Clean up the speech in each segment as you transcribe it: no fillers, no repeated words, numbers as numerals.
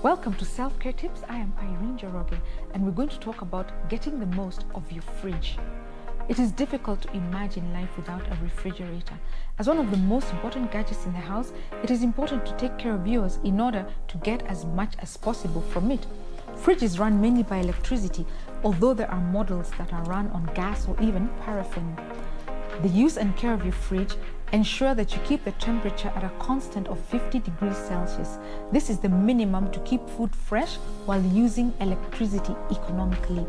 Welcome to Self-Care Tips. I am Irene Njoroge, and we're going to talk about getting the most of your fridge. It is difficult to imagine life without a refrigerator. As one of the most important gadgets in the house, it is important to take care of yours in order to get as much as possible from it. Fridges run mainly by electricity, although there are models that are run on gas or even paraffin. The use and care of your fridge ensure that you keep the temperature at a constant of 50 degrees Celsius. This is the minimum to keep food fresh while using electricity economically.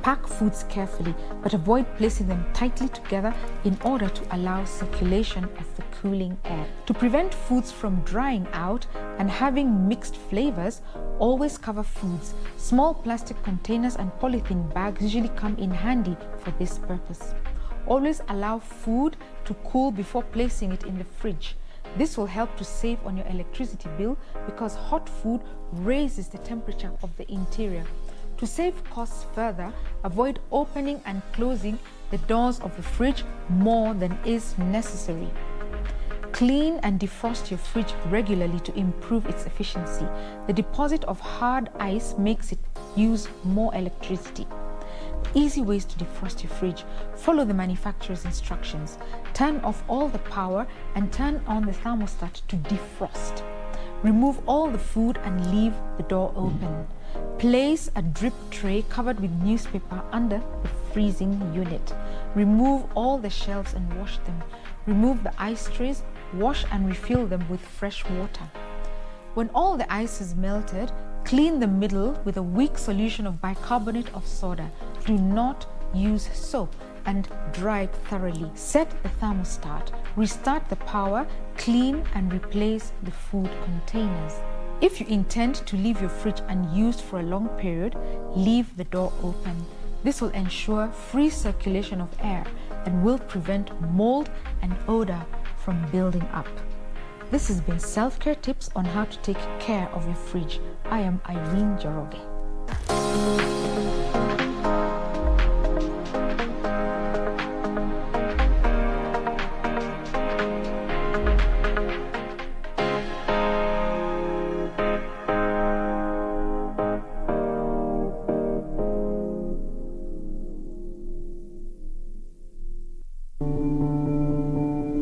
Pack foods carefully, but avoid placing them tightly together in order to allow circulation of the cooling air. To prevent foods from drying out and having mixed flavors, always cover foods. Small plastic containers and polythene bags usually come in handy for this purpose. Always allow food to cool before placing it in the fridge. This will help to save on your electricity bill because hot food raises the temperature of the interior. To save costs further, avoid opening and closing the doors of the fridge more than is necessary. Clean and defrost your fridge regularly to improve its efficiency. The deposit of hard ice makes it use more electricity. Easy ways to defrost your fridge. Follow the manufacturer's instructions. Turn off all the power and turn on the thermostat to defrost. Remove all the food and leave the door open. Place a drip tray covered with newspaper under the freezing unit. Remove all the shelves and wash them. Remove the ice trays, wash and refill them with fresh water. When all the ice is melted, clean the middle with a weak solution of bicarbonate of soda. Do not use soap and dry it thoroughly. Set the thermostat, restart the power, clean and replace the food containers. If you intend to leave your fridge unused for a long period, leave the door open. This will ensure free circulation of air and will prevent mold and odor from building up. This has been Self-Care Tips on how to take care of your fridge. I am Irene Njoroge.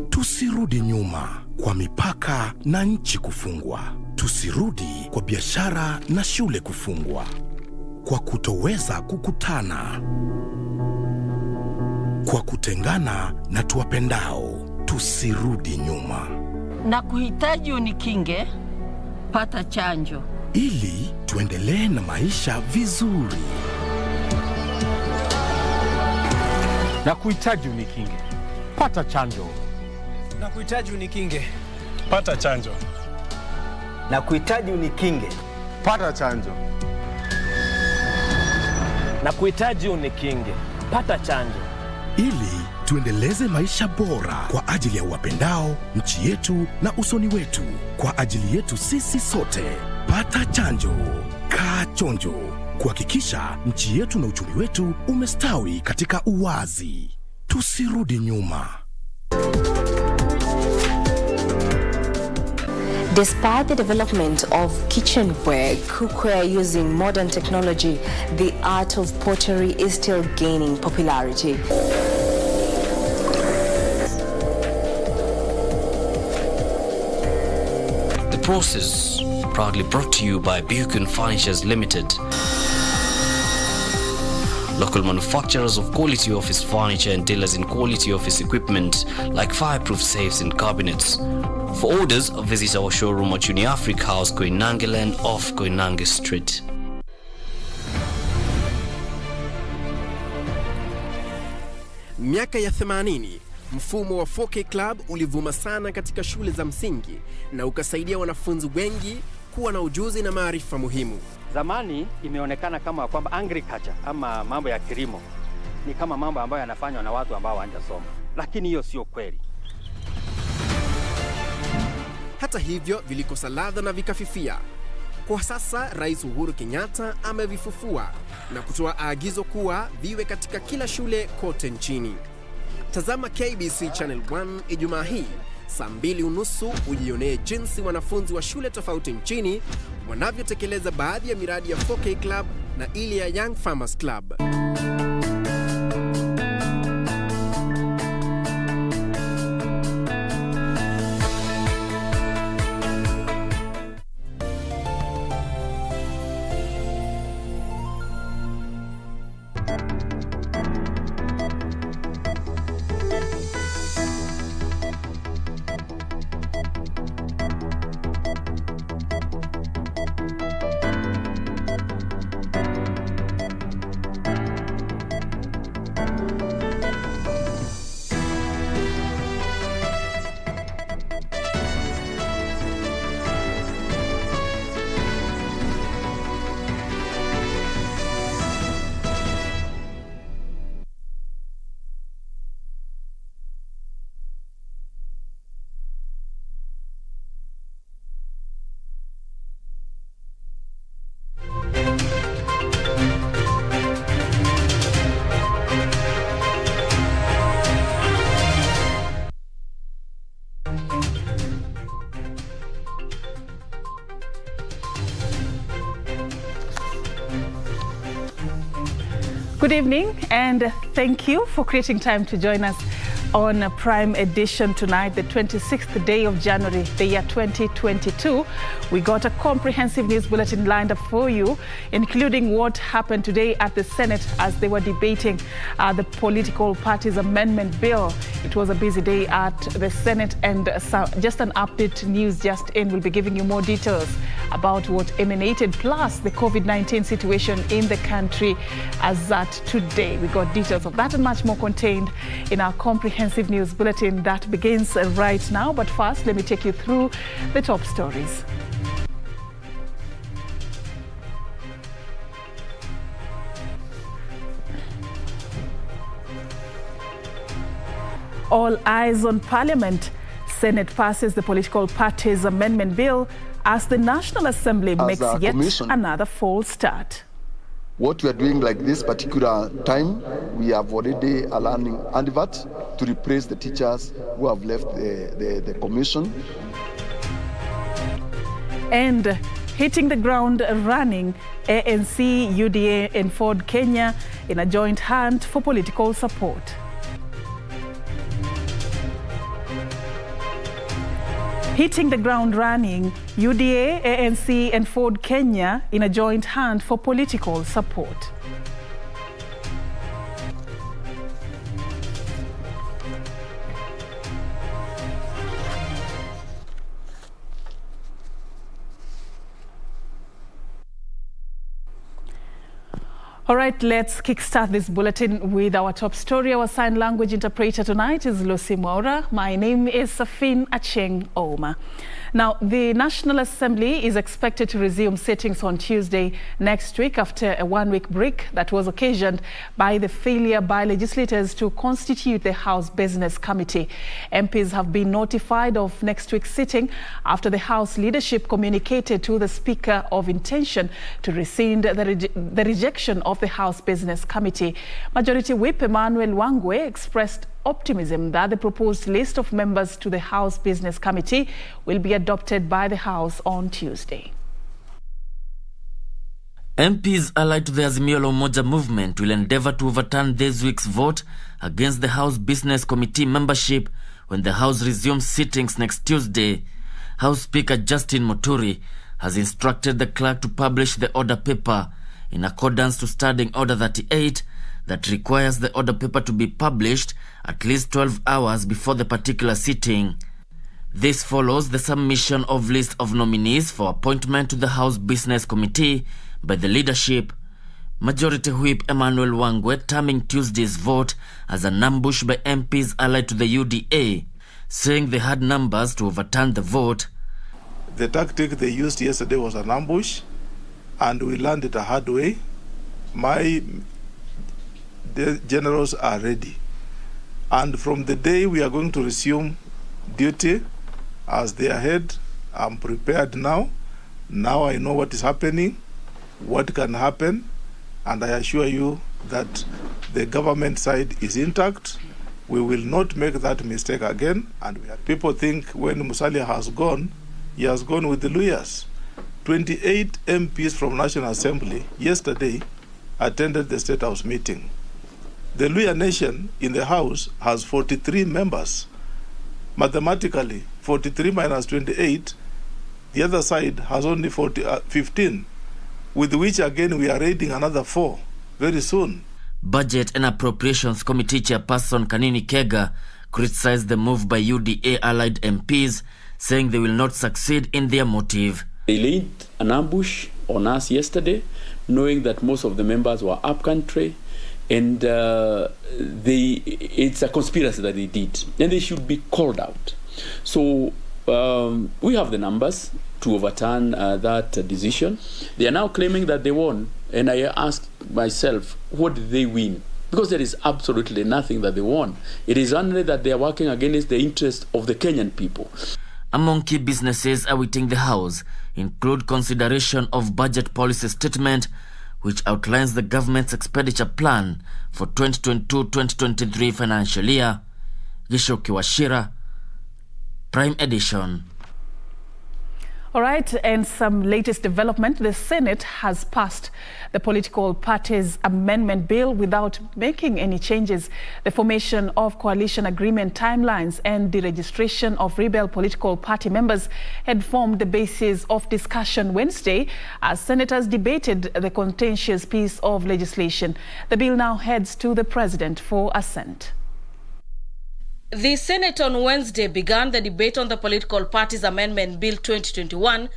Tusirudi nyuma kwa mipaka na nchi kufungwa. Tusirudi kwa biashara na shule kufungwa. Kwa kutoweza kukutana. Kwa kutengana na tuwapendao. Tusirudi nyuma. Na kuhitaji unikinge, pata chanjo. Ili tuendelee na maisha vizuri. Na kuhitaji unikinge, pata chanjo. Na kuhitaji unikinge, pata chanjo. Na kuhitaji unikinge, pata chanjo. Na kuhitaji unikinge, pata chanjo. Ili tuendeleze maisha bora kwa ajili ya wapendao, nchi yetu na usoni wetu. Kwa ajili yetu sisi sote, pata chanjo. Kaa chonjo. Kuhakikisha nchi yetu na uchumi wetu umestawi katika uwazi. Tusirudi nyuma. Despite the development of kitchenware, cookware using modern technology, the art of pottery is still gaining popularity. The process proudly brought to you by Buchan Furnitures Limited. Local manufacturers of quality office furniture and dealers in quality office equipment like fireproof safes and cabinets. For orders, visit our showroom at Uniafric House, Koinange Land off Koinange Street. Miaka ya 80, mfumo wa 4K Club ulivuma sana katika shule za msingi na ukasaidia wanafunzi wengi kuwa na ujuzi na maarifa muhimu. Zamani imeonekana kama kwamba agriculture ama mambo ya kilimo ni kama mambo ambayo yanafanywa na watu ambao hawajasoma, lakini hiyo sio kweli. Hata hivyo vilikosa ladha na vikafifia. Kwa sasa Rais Uhuru Kenyatta amevifufua na kutoa agizo kuwa viwe katika kila shule kote nchini. Tazama KBC Channel 1 Ijumaa hii saa 2:30 ujionee jinsi wanafunzi wa shule tofauti nchini wanavyotekeleza baadhi ya miradi ya 4K Club na ile ya Young Farmers Club. Good evening, and thank you for creating time to join us on Prime Edition tonight, the 26th day of January, the year 2022. We got a comprehensive news bulletin lined up for you, including what happened today at the Senate as they were debating the political parties amendment bill. It was a busy day at the Senate, and just an update news just in. We'll be giving you more details about what emanated, plus the COVID-19 situation in the country as at today. We got details of that and much more contained in our comprehensive news bulletin that begins right now. But first, let me take you through the top stories. All eyes on Parliament. Senate passes the political parties amendment bill as the National Assembly makes yet another false start. What we are doing like this particular time, we have already a learning advert to replace the teachers who have left the commission. And hitting the ground running, ANC, UDA and Ford Kenya in a joint hunt for political support. Hitting the ground running, UDA, ANC and Ford Kenya in a joint hunt for political support. All right, let's kickstart this bulletin with our top story. Our sign language interpreter tonight is Lucy Mwaura. My name is Serfine Achieng Oma. Now, the National Assembly is expected to resume sittings on Tuesday next week after a one-week break that was occasioned by the failure by legislators to constitute the House Business Committee. MPs have been notified of next week's sitting after the House leadership communicated to the Speaker of intention to rescind the rejection of the House Business Committee. Majority Whip Emmanuel Wangwe expressed optimism that the proposed list of members to the House Business Committee will be adopted by the House on Tuesday. MPs allied to the Azimio la Umoja movement will endeavor to overturn this week's vote against the House Business Committee membership when the House resumes sittings next Tuesday. House Speaker Justin Muturi has instructed the clerk to publish the order paper in accordance to Standing Order 38 that requires the order paper to be published at least 12 hours before the particular sitting. This follows the submission of list of nominees for appointment to the House Business Committee by the leadership. Majority Whip Emmanuel Wangwe terming Tuesday's vote as an ambush by MPs allied to the UDA, saying they had numbers to overturn the vote. The tactic they used yesterday was an ambush, and we learned it a hard way. The generals are ready, and from the day we are going to resume duty as their head, I'm prepared now. Now I know what is happening, what can happen, and I assure you that the government side is intact. We will not make that mistake again. And people think when Musalia has gone, he has gone with the lawyers. 28 MPs from National Assembly yesterday attended the State House meeting. The Luya Nation in the House has 43 members. Mathematically, 43 minus 28, the other side has only 15, with which again we are raiding another 4 very soon. Budget and Appropriations Committee Chairperson Kanini Kega criticized the move by UDA-allied MPs, saying they will not succeed in their motive. They laid an ambush on us yesterday, knowing that most of the members were upcountry, and it's a conspiracy that they did, and they should be called out. So we have the numbers to overturn that decision. They are now claiming that they won, and I ask myself, what did they win? Because there is absolutely nothing that they won. It is only that they are working against the interest of the Kenyan people. Among key businesses awaiting the House include consideration of budget policy statement, which outlines the government's expenditure plan for 2022-2023 financial year. Gishoki Washira, Prime Edition. All right, and some latest development. The Senate has passed the Political Parties Amendment Bill without making any changes. The formation of coalition agreement timelines and the registration of rebel political party members had formed the basis of discussion Wednesday as senators debated the contentious piece of legislation. The bill now heads to the President for assent. The Senate on Wednesday began the debate on the Political Parties Amendment Bill 2021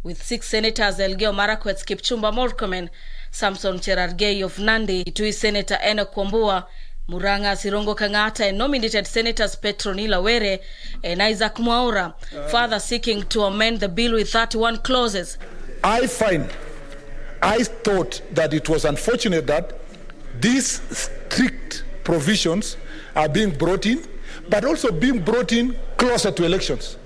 with 6 senators: Elgeyo Marakwet, Kipchumba Murkomen, Samson Cherargei of Nandi, Kitui Senator Enoch Wambua, Murang'a Sirongo Kenyatta, and nominated Senators Petronila Were and Isaac Mwaura, further seeking to amend the bill with 31 clauses. I thought that it was unfortunate that these strict provisions are being brought in, but also being brought in closer to elections.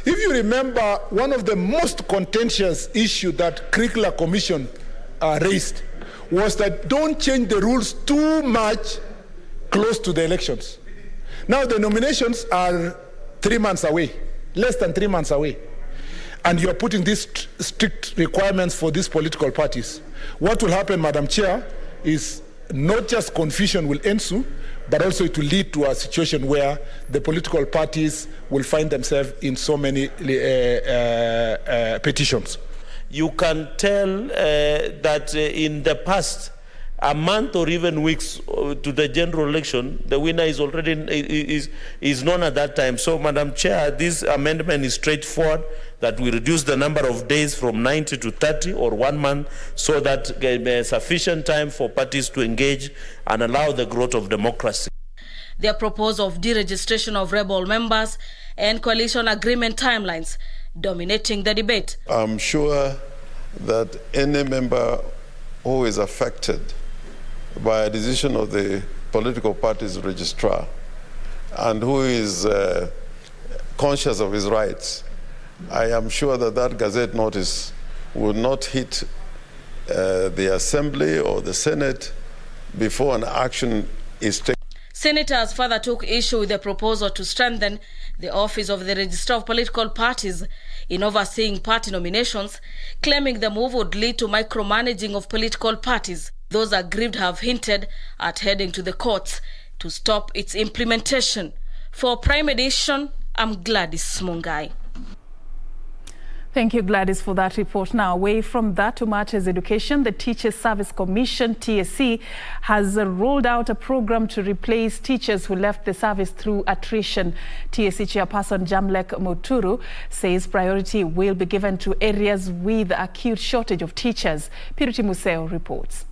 If you remember, one of the most contentious issues that Curricular Commission raised was that don't change the rules too much close to the elections. Now the nominations are 3 months away, less than 3 months away, and you are putting these strict requirements for these political parties. What will happen, Madam Chair, is not just confusion will ensue, but also it will lead to a situation where the political parties will find themselves in so many petitions. You can tell that in the past, a month or even weeks to the general election, the winner is already is known at that time. So, Madam Chair, this amendment is straightforward, that we reduce the number of days from 90 to 30 or 1 month, so that there is sufficient time for parties to engage and allow the growth of democracy. Their proposal of deregistration of rebel members and coalition agreement timelines dominating the debate. I'm sure that any member who is affected by a decision of the political party's registrar and who is conscious of his rights, I am sure that that Gazette notice will not hit the Assembly or the Senate before an action is taken. Senators further took issue with the proposal to strengthen the office of the Registrar of Political Parties in overseeing party nominations, claiming the move would lead to micromanaging of political parties. Those aggrieved have hinted at heading to the courts to stop its implementation. For Prime Edition, I'm Gladys Mungai. Thank you, Gladys, for that report. Now, away from that to matters education, the Teachers Service Commission, TSC, has rolled out a program to replace teachers who left the service through attrition. TSC Chairperson Jamlek Muturu says priority will be given to areas with acute shortage of teachers. Purity Museo reports.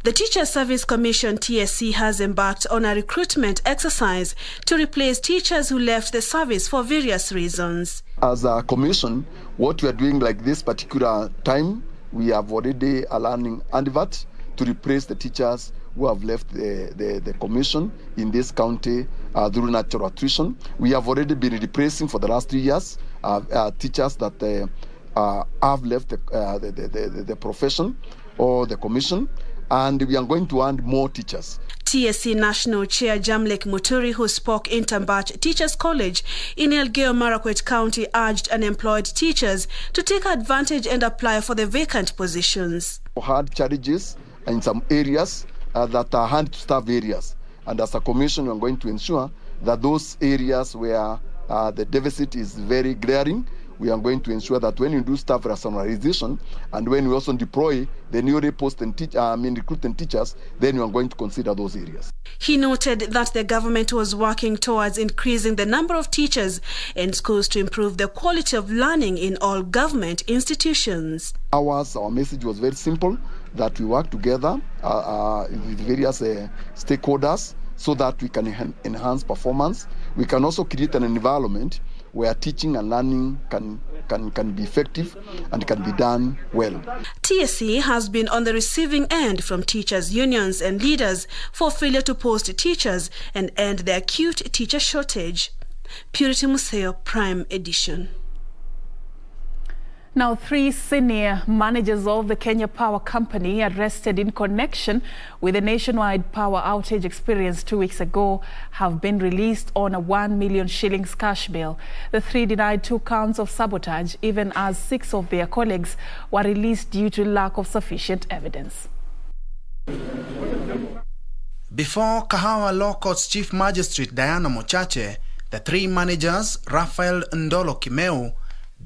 The Teachers Service Commission, TSC, has embarked on a recruitment exercise to replace teachers who left the service for various reasons. As a commission, what we are doing like this particular time, we have already aligning ANDVAT to replace the teachers who have left the commission in this county through natural attrition. We have already been replacing for the last 3 years teachers that have left the profession or the commission. and we are going to add more teachers. TSC National Chair Jamlek Muturi, who spoke in Tambach Teachers College in Elgeyo Marakwet County, urged unemployed teachers to take advantage and apply for the vacant positions. Hard challenges in some areas that are hard-to-staff areas. And as a commission, we are going to ensure that those areas where the deficit is very glaring, we are going to ensure that when you do staff rationalization and when we also deploy the newly posted recruiting teachers, then we are going to consider those areas. He noted that the government was working towards increasing the number of teachers in schools to improve the quality of learning in all government institutions. Our message was very simple, that we work together with various stakeholders so that we can enhance performance. We can also create an environment where teaching and learning can be effective and can be done well. TSC has been on the receiving end from teachers' unions and leaders for failure to post teachers and end the acute teacher shortage. Purity Museo, Prime Edition. Now, 3 senior managers of the Kenya Power Company arrested in connection with a nationwide power outage experienced 2 weeks ago have been released on a 1 million shillings cash bail. The 3 denied 2 counts of sabotage, even as 6 of their colleagues were released due to lack of sufficient evidence. Before Kahawa Law Court's Chief Magistrate Diana Mochache, the 3 managers, Raphael Ndolo Kimeu,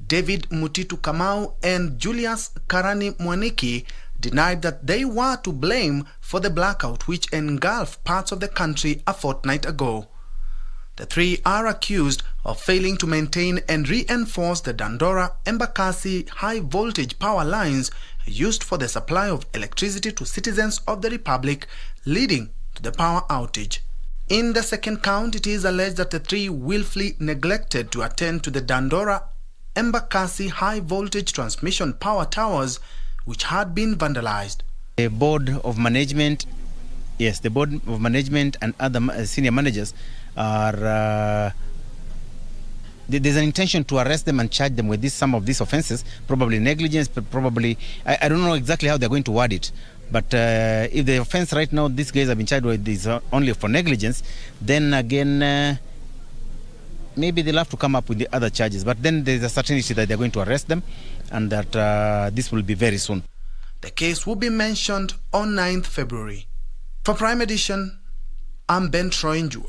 David Mutitu Kamau and Julius Karani Mwaniki, denied that they were to blame for the blackout which engulfed parts of the country a fortnight ago. The 3 are accused of failing to maintain and reinforce the Dandora-Embakasi high-voltage power lines used for the supply of electricity to citizens of the Republic, leading to the power outage. In the second count, it is alleged that the 3 willfully neglected to attend to the Dandora-Embakasi high-voltage transmission power towers, which had been vandalized. The board of management, yes, the board of management and other senior managers are. There's an intention to arrest them and charge them with some of these offenses, probably negligence, but probably I don't know exactly how they're going to word it. But if the offense right now these guys have been charged with is only for negligence, then again. Maybe they'll have to come up with the other charges, but then there's a certainty that they're going to arrest them and that this will be very soon. The case will be mentioned on 9th February. For Prime Edition, I'm Ben Troinjue.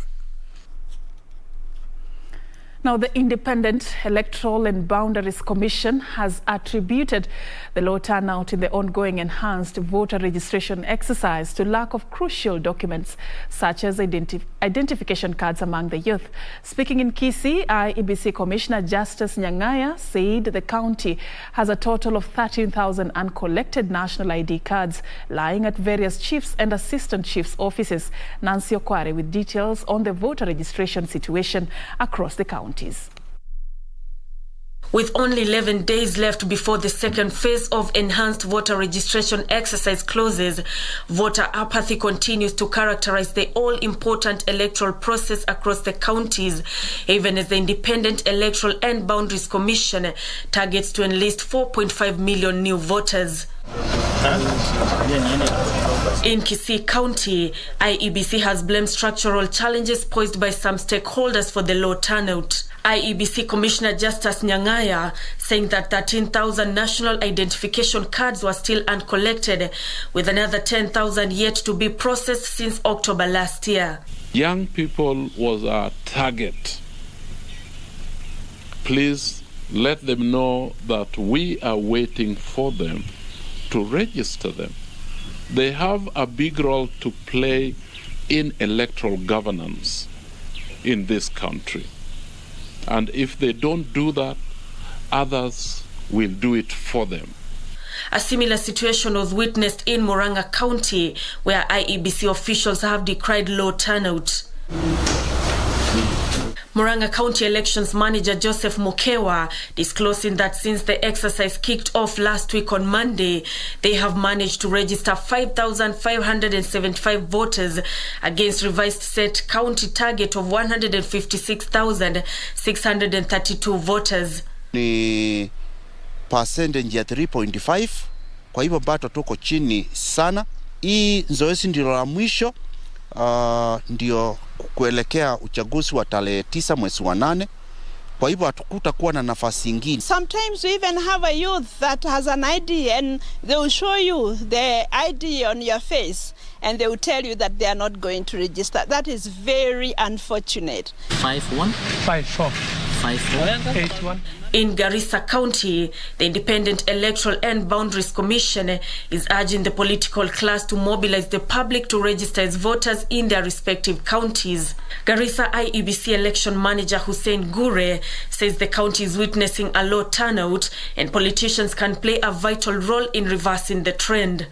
Now, the Independent Electoral and Boundaries Commission has attributed the low turnout in the ongoing enhanced voter registration exercise to lack of crucial documents such as identification cards among the youth. Speaking in Kisii, IEBC Commissioner Justice Nyang'aya said the county has a total of 13,000 uncollected national ID cards lying at various chiefs and assistant chiefs' offices. Nancy Okware with details on the voter registration situation across the county. With only 11 days left before the second phase of enhanced voter registration exercise closes, voter apathy continues to characterize the all-important electoral process across the counties, even as the Independent Electoral and Boundaries Commission targets to enlist 4.5 million new voters. In Kisii County, IEBC has blamed structural challenges posed by some stakeholders for the low turnout. IEBC Commissioner Justice Nyang'aya saying that 13,000 national identification cards were still uncollected, with another 10,000 yet to be processed since October last year. Young people was our target. Please let them know that we are waiting for them to register them. They have a big role to play in electoral governance in this country. And if they don't do that, others will do it for them. A similar situation was witnessed in Murang'a County, where IEBC officials have decried low turnout. Murang'a County Elections Manager Joseph Mukewa disclosing that since the exercise kicked off last week on Monday, they have managed to register 5,575 voters against revised set county target of 156,632 voters. Ni percentage ya 3.5, kwa hivyo bado tuko chini sana. hii zoezi ndio la mwisho, ndio kuelekea uchaguzi wa tarehe 9 mwezi wa 8. Kwa hivyo hatukutakuwa na nafasi nyingine. Sometimes we even have a youth that has an ID and they will show you the ID on your face and they will tell you that they are not going to register. That is very unfortunate. 5-1 5-4 5-4 8-1. In Garissa County, the Independent Electoral and Boundaries Commission is urging the political class to mobilize the public to register as voters in their respective counties. Garissa IEBC election manager Hussein Gure says the county is witnessing a low turnout and politicians can play a vital role in reversing the trend.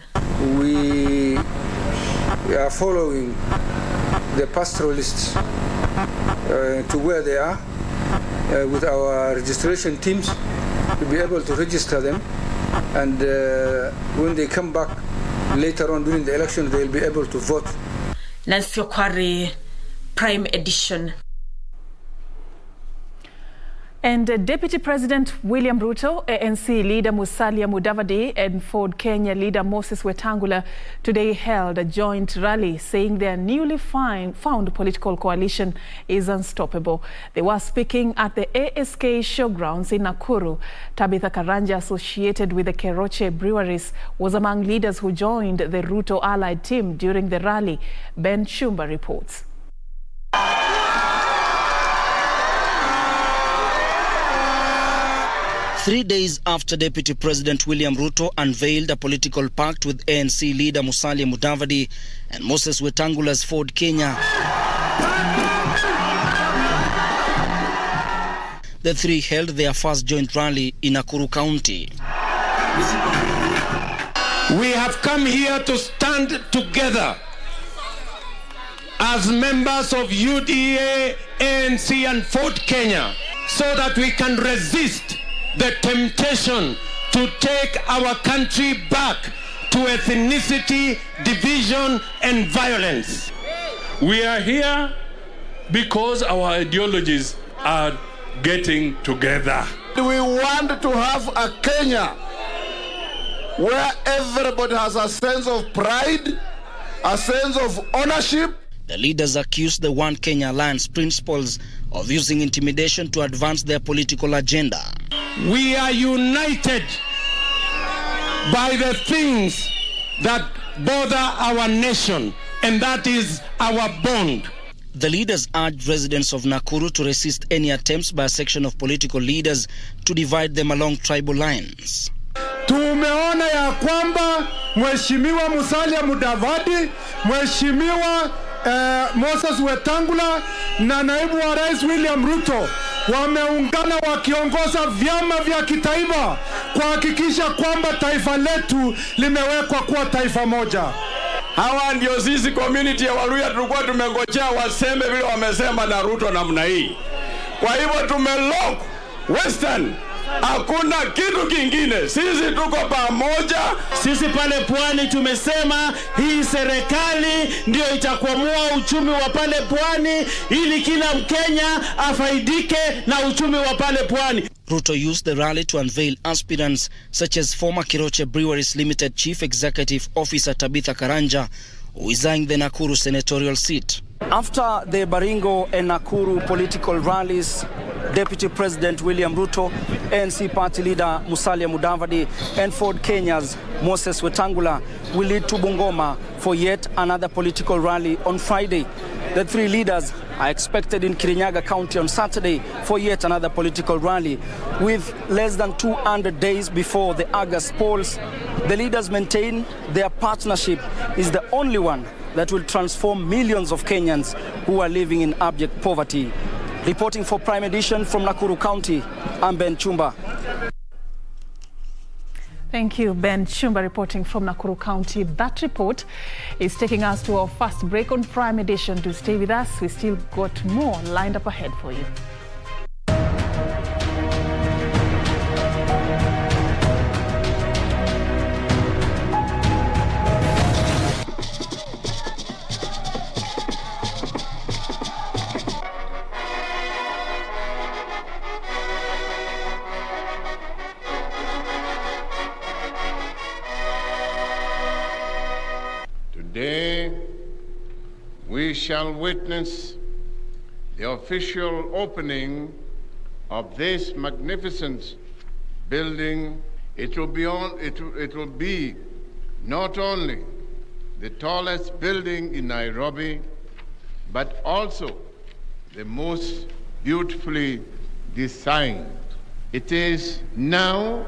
We are following the pastoralists to where they are. With our registration teams to be able to register them, and when they come back later on during the election, they will be able to vote. Nancy Okwari, Prime Edition. And Deputy President William Ruto, ANC leader Musalia Mudavadi and Ford Kenya leader Moses Wetangula today held a joint rally saying their newly found political coalition is unstoppable. They were speaking at the ASK showgrounds in Nakuru. Tabitha Karanja, associated with the Keroche breweries, was among leaders who joined the Ruto allied team during the rally. Ben Shumba reports. 3 days after Deputy President William Ruto unveiled a political pact with ANC leader Musalia Mudavadi and Moses Wetangula's Ford Kenya, the three held their first joint rally in Nakuru County. We have come here to stand together as members of UDA, ANC and Ford Kenya so that we can resist the temptation to take our country back to ethnicity, division and violence. We are here because our ideologies are getting together. We want to have a Kenya where everybody has a sense of pride, a sense of ownership. The leaders accused the One Kenya Alliance principles of using intimidation to advance their political agenda. We are united by the things that bother our nation, and that is our bond. The leaders urged residents of Nakuru to resist any attempts by a section of political leaders to divide them along tribal lines. Tumeona ya kwamba Mheshimiwa Musalia Mudavadi, Mheshimiwa Moses Wetangula na naibu wa rais William Ruto wameungana wakiongoza vyama vya kitaifa kuhakikisha kwamba taifa letu limewekwa kuwa taifa moja. Hawa ndio sisi community ya Waluya tulikuwa tumengojea waseme vile wamesema na Ruto namna hii. Kwa hivyo tumelock Western. Hakuna kitu kingine. Sisi tuko pamoja. Sisi pale pwani tumesema hii serikali ndio itakwamua uchumi wa pale pwani ili kila Mkenya afaidike na uchumi wa pale pwani. Ruto used the rally to unveil aspirants such as former Keroche Breweries Limited Chief Executive Officer Tabitha Karanja, who is eyeing the Nakuru senatorial seat. After the Baringo and Nakuru political rallies, Deputy President William Ruto, ANC party leader Musalia Mudavadi and Ford Kenya's Moses Wetangula will lead to Bungoma for yet another political rally on Friday. The three leaders are expected in Kirinyaga County on Saturday for yet another political rally. With less than 200 days before the August polls, the leaders maintain their partnership is the only one that will transform millions of Kenyans who are living in abject poverty. Reporting for Prime Edition from Nakuru County, I'm Ben Chumba. Thank you, Ben Chumba, reporting from Nakuru County. That report is taking us to our first break on Prime Edition. Do stay with us. We still got more lined up ahead for you. we shall witness the official opening of this magnificent building. It will be not only the tallest building in Nairobi, but also the most beautifully designed. It is now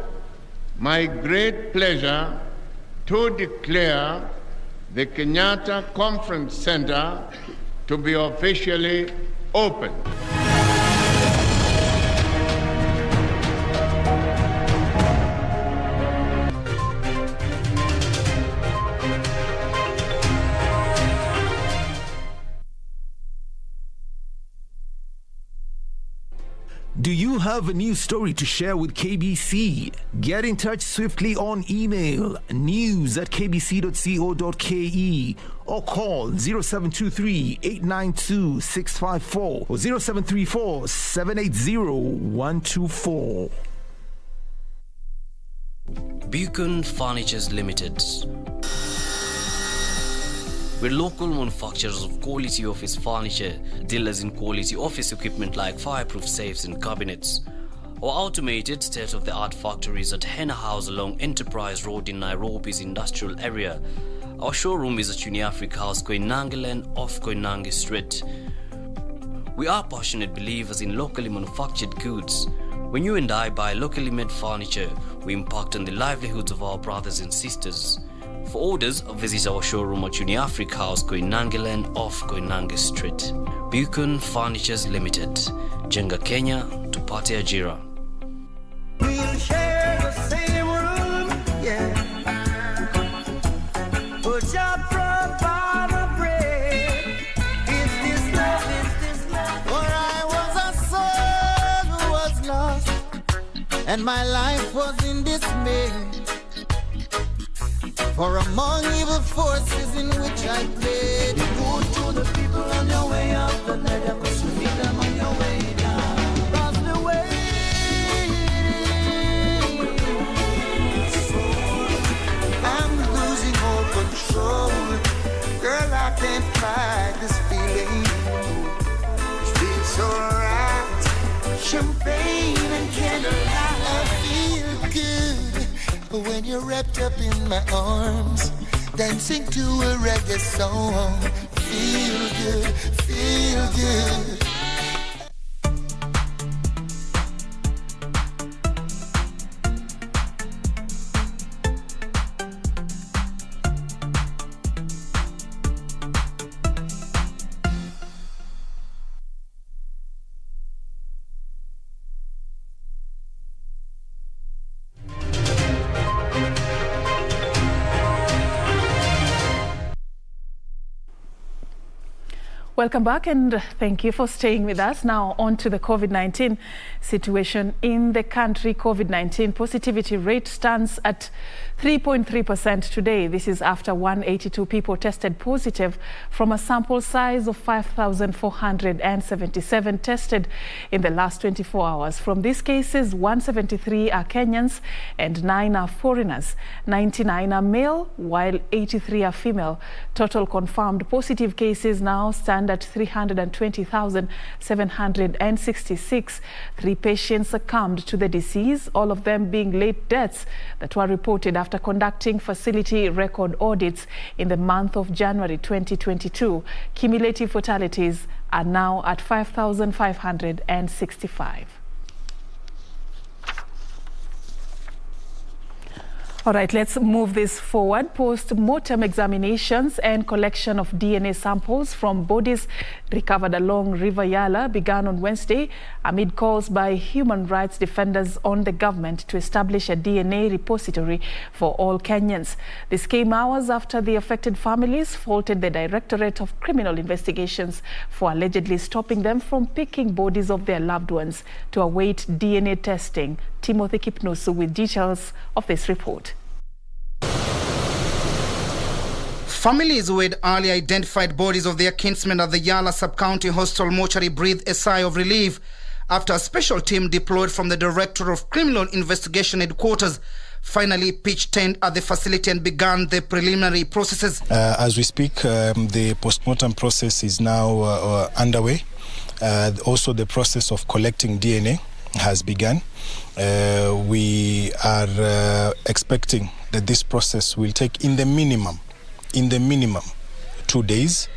my great pleasure to declare the Kenyatta Conference Center to be officially open. Do you have a news story to share with KBC? Get in touch swiftly on email news@kbc.co.ke or call 0723-892-654 or 0734-780-124. Beacon Furnitures Limited. We're local manufacturers of quality office furniture, dealers in quality office equipment like fireproof safes and cabinets. Our automated state-of-the-art factories at Henna House along Enterprise Road in Nairobi's industrial area. Our showroom is at Uniafric House, Koinange Lane off Koinange Street. We are passionate believers in locally manufactured goods. When you and I buy locally made furniture, we impact on the livelihoods of our brothers and sisters. For orders, visit our showroom at Uniafric House, Koinange Lane off Koinange Street. Beacon Furnitures Limited. Jenga Kenya, tupate ajira. We'll share the same room, yeah. But your brother bread. Is this love? For I was a soul who was lost, and my life was in dismay. For among evil forces in which I played. Go to the people on your way up the ladder, cause you meet them on your way down. Cross the way. I'm losing all control. Girl, I can't fight this feeling. It feels so right. Champagne and candlelight. I feel good when you're wrapped up in my arms, dancing to a reggae song. Feel good, feel good. Welcome back and thank you for staying with us. Now on to the COVID-19 situation in the country. COVID-19 positivity rate stands at 3.3% today. This is after 182 people tested positive from a sample size of 5,477 tested in the last 24 hours. From these cases, 173 are Kenyans and 9 are foreigners. 99 are male while 83 are female. Total confirmed positive cases now stand at 320,766. 3 patients succumbed to the disease, all of them being late deaths that were reported after conducting facility record audits in the month of January 2022. Cumulative fatalities are now at 5,565. All right, let's move this forward. Post-mortem examinations and collection of DNA samples from bodies recovered along River Yala began on Wednesday amid calls by human rights defenders on the government to establish a DNA repository for all Kenyans. This came hours after the affected families faulted the Directorate of Criminal Investigations for allegedly stopping them from picking bodies of their loved ones to await DNA testing. Timothy Kipnusu with details of this report. Families who had earlier identified bodies of their kinsmen at the Yala sub-county hostel mortuary breathed a sigh of relief after a special team deployed from the Director of Criminal Investigation Headquarters finally pitched tent at the facility and began the preliminary processes. As we speak, the postmortem process is now underway. Also, the process of collecting DNA has begun. We are expecting that this process will take in the minimum 2 days.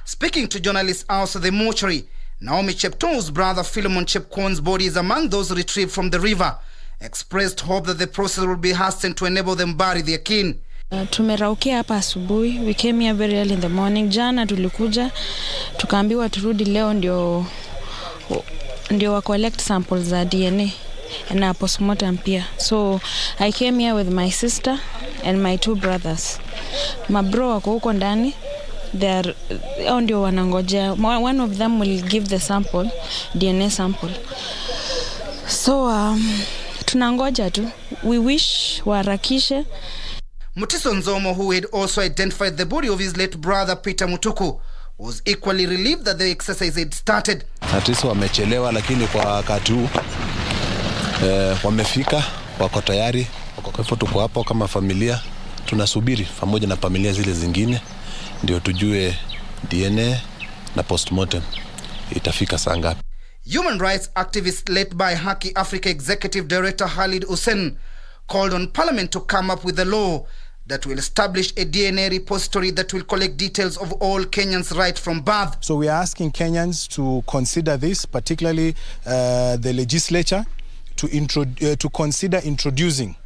Speaking to journalists outside the mortuary, Naomi Cheptoo's brother Philemon Chepkwon's body is among those retrieved from the river. Expressed hope that the process will be hastened to enable them bury their kin. Tumeraukia hapa asubuhi. We came here very early in the morning. Jana tulikuja tukaambiwa turudi leo ndio wa collect samples za DNA na postmortem pia. So I came here with my sister and my 2 brothers. My bro wako huko ndani. They ndio wanangojea. One of them will give the sample, DNA sample. So tunangoja tu. We wish waharakishe. Mutiso Nzomo, who had also identified the body of his late brother Peter Mutuku, was equally relieved that the exercise had started. Tatizo wamechelewa, lakini kwa wakati huu wamefika, wako tayari. Kwa hivyo tuko hapo kama familia, tunasubiri pamoja na familia zile zingine ndio tujue DNA na postmortem itafika saa ngapi. Human rights activist led by Haki Africa Executive Director Khalid Hussein called on Parliament to come up with a law that will establish a DNA repository that will collect details of all Kenyans right from birth. So we are asking Kenyans to consider this, particularly the legislature, to consider introducing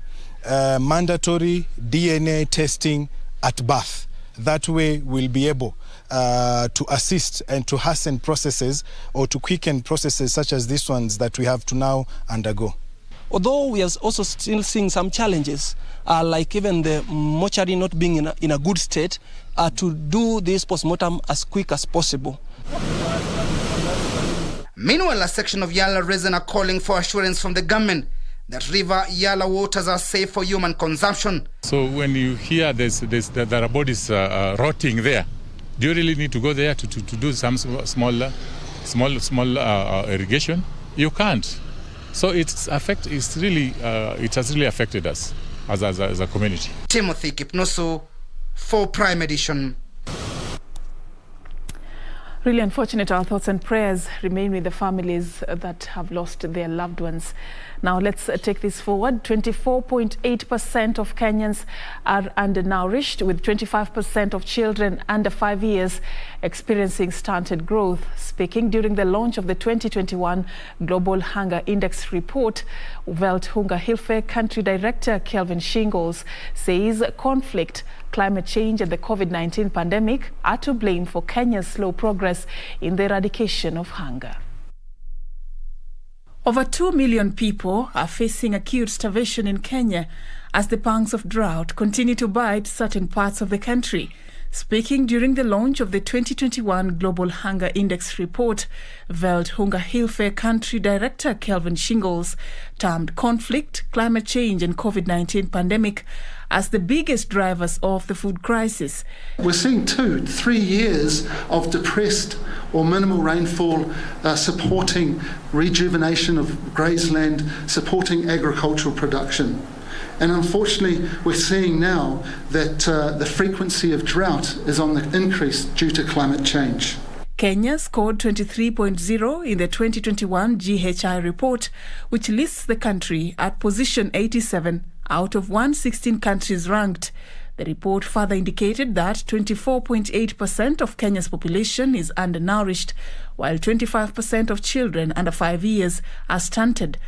mandatory DNA testing at birth. That way we'll be able to assist and to hasten processes or to quicken processes such as these ones that we have to now undergo. Although we are also still seeing some challenges, like even the mortuary not being in a good state, to do this postmortem as quick as possible. Meanwhile, a section of Yala residents are calling for assurance from the government that river Yala waters are safe for human consumption. So when you hear there are bodies rotting there, do you really need to go there to do some small irrigation? You can't. So it has really affected us as a community. Timothy Kipnoso for Prime Edition. Really unfortunate. Our thoughts and prayers remain with the families that have lost their loved ones. Now let's take this forward. 24.8% of Kenyans are undernourished, with 25% of children under 5 years experiencing stunted growth. Speaking during the launch of the 2021 Global Hunger Index report, Welthungerhilfe Country Director Kelvin Shingles says conflict, climate change and the COVID-19 pandemic are to blame for Kenya's slow progress in the eradication of hunger. Over 2 million people are facing acute starvation in Kenya as the pangs of drought continue to bite certain parts of the country. Speaking during the launch of the 2021 Global Hunger Index report, Welthungerhilfe Country Director Kelvin Shingles termed conflict, climate change and COVID-19 pandemic as the biggest drivers of the food crisis. We're seeing 2-3 years of depressed or minimal rainfall supporting rejuvenation of grazeland, supporting agricultural production. And unfortunately, we're seeing now that the frequency of drought is on the increase due to climate change. Kenya scored 23.0 in the 2021 GHI report, which lists the country at position 87 out of 116 countries ranked. The report further indicated that 24.8% of Kenya's population is undernourished, while 25% of children under 5 years are stunted.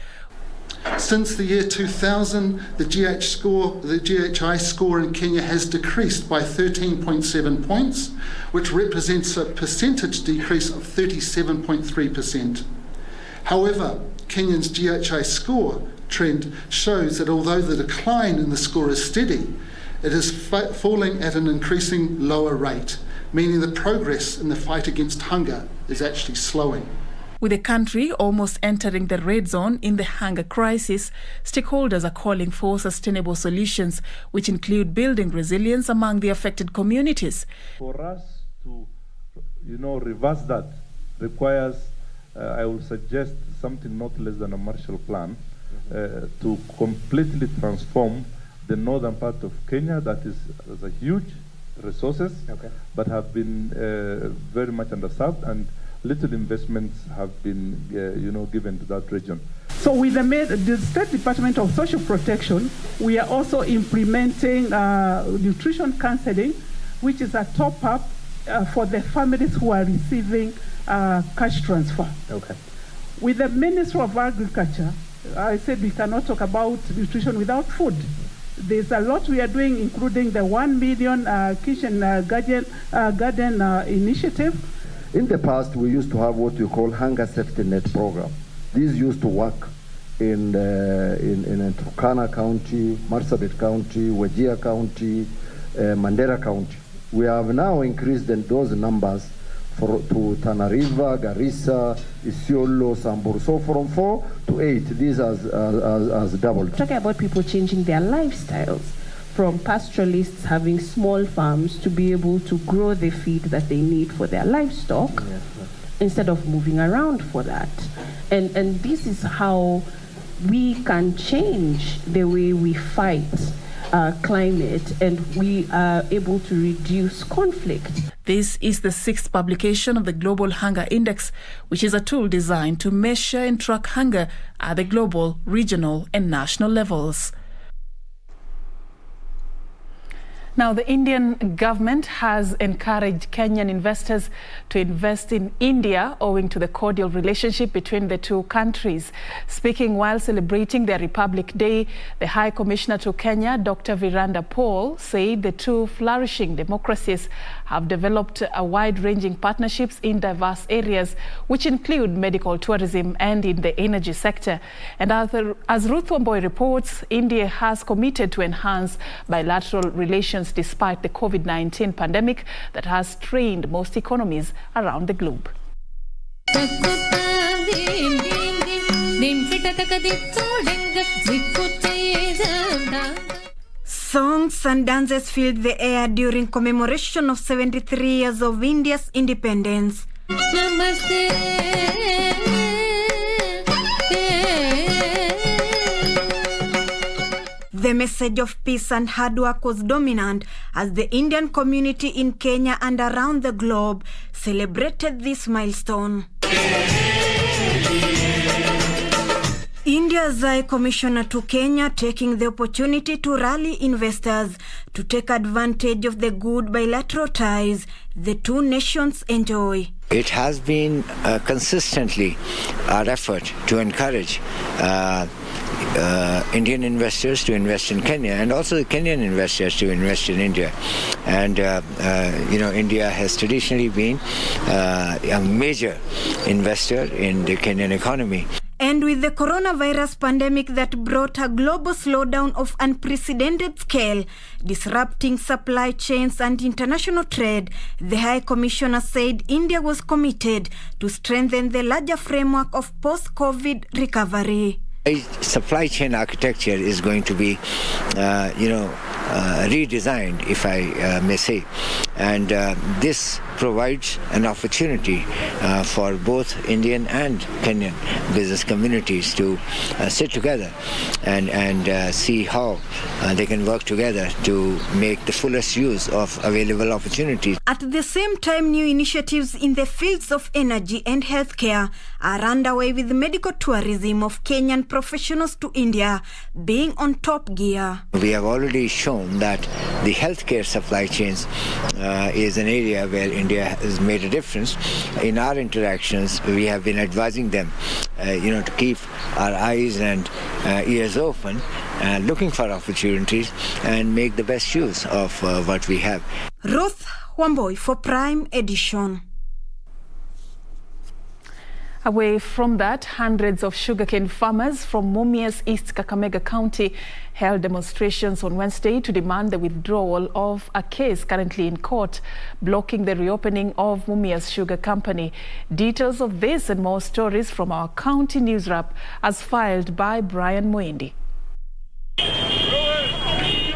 Since the year 2000, the GHI score in Kenya has decreased by 13.7 points, which represents a percentage decrease of 37.3%. However, Kenya's GHI score trend shows that although the decline in the score is steady, it is falling at an increasing lower rate, meaning the progress in the fight against hunger is actually slowing. With the country almost entering the red zone in the hunger crisis, stakeholders are calling for sustainable solutions, which include building resilience among the affected communities. For us to, reverse that requires, I would suggest something not less than a Marshall Plan to completely transform the northern part of Kenya that is a huge resources, but have been very much underserved, and little investments have been given to that region. So with the State Department of Social Protection, we are also implementing nutrition counseling, which is a top-up for the families who are receiving cash transfer. With the Ministry of Agriculture, I said we cannot talk about nutrition without food. There's a lot we are doing, including the 1 million kitchen garden initiative. In the past, we used to have what we call hunger safety net program. These used to work in Turkana County, Marsabit County, Wajir County, Mandera County. We have now increased those numbers to Tana River, Garissa, Isiolo, Samburu. So from 4 to 8, these has doubled. Talking about people changing their lifestyles from pastoralists having small farms to be able to grow the feed that they need for their livestock instead of moving around for that. And this is how we can change the way we fight climate, and we are able to reduce conflict. This is the 6th publication of the Global Hunger Index, which is a tool designed to measure and track hunger at the global, regional, and national levels. Now, the Indian government has encouraged Kenyan investors to invest in India owing to the cordial relationship between the two countries. Speaking while celebrating their Republic Day, the High Commissioner to Kenya, Dr. Viranda Paul, said the two flourishing democracies have developed a wide-ranging partnerships in diverse areas, which include medical tourism and in the energy sector. And as Ruth Wamboi reports, India has committed to enhance bilateral relations despite the COVID-19 pandemic that has strained most economies around the globe. Songs and dances filled the air during commemoration of 73 years of India's independence. The message of peace and hard work was dominant as the Indian community in Kenya and around the globe celebrated this milestone. India's High Commissioner to Kenya taking the opportunity to rally investors to take advantage of the good bilateral ties the two nations enjoy. It has been consistently our effort to encourage Indian investors to invest in Kenya, and also Kenyan investors to invest in India. And India has traditionally been a major investor in the Kenyan economy. And with the coronavirus pandemic that brought a global slowdown of unprecedented scale, disrupting supply chains and international trade, the High Commissioner said India was committed to strengthen the larger framework of post-COVID recovery. Supply chain architecture is going to be, redesigned, if I may say, and this provides an opportunity for both Indian and Kenyan business communities to sit together and see how they can work together to make the fullest use of available opportunities. At the same time, new initiatives in the fields of energy and healthcare are underway, with medical tourism of Kenyan professionals to India being on top gear. We have already shown that the healthcare supply chains is an area where India has made a difference. In our interactions, we have been advising them, to keep our eyes and ears open, looking for opportunities and make the best use of what we have. Ruth Wamboi for Prime Edition. Away from that, hundreds of sugarcane farmers from Mumias East Kakamega County held demonstrations on Wednesday to demand the withdrawal of a case currently in court, blocking the reopening of Mumias Sugar Company. Details of this and more stories from our county news wrap as filed by Brian Moendi.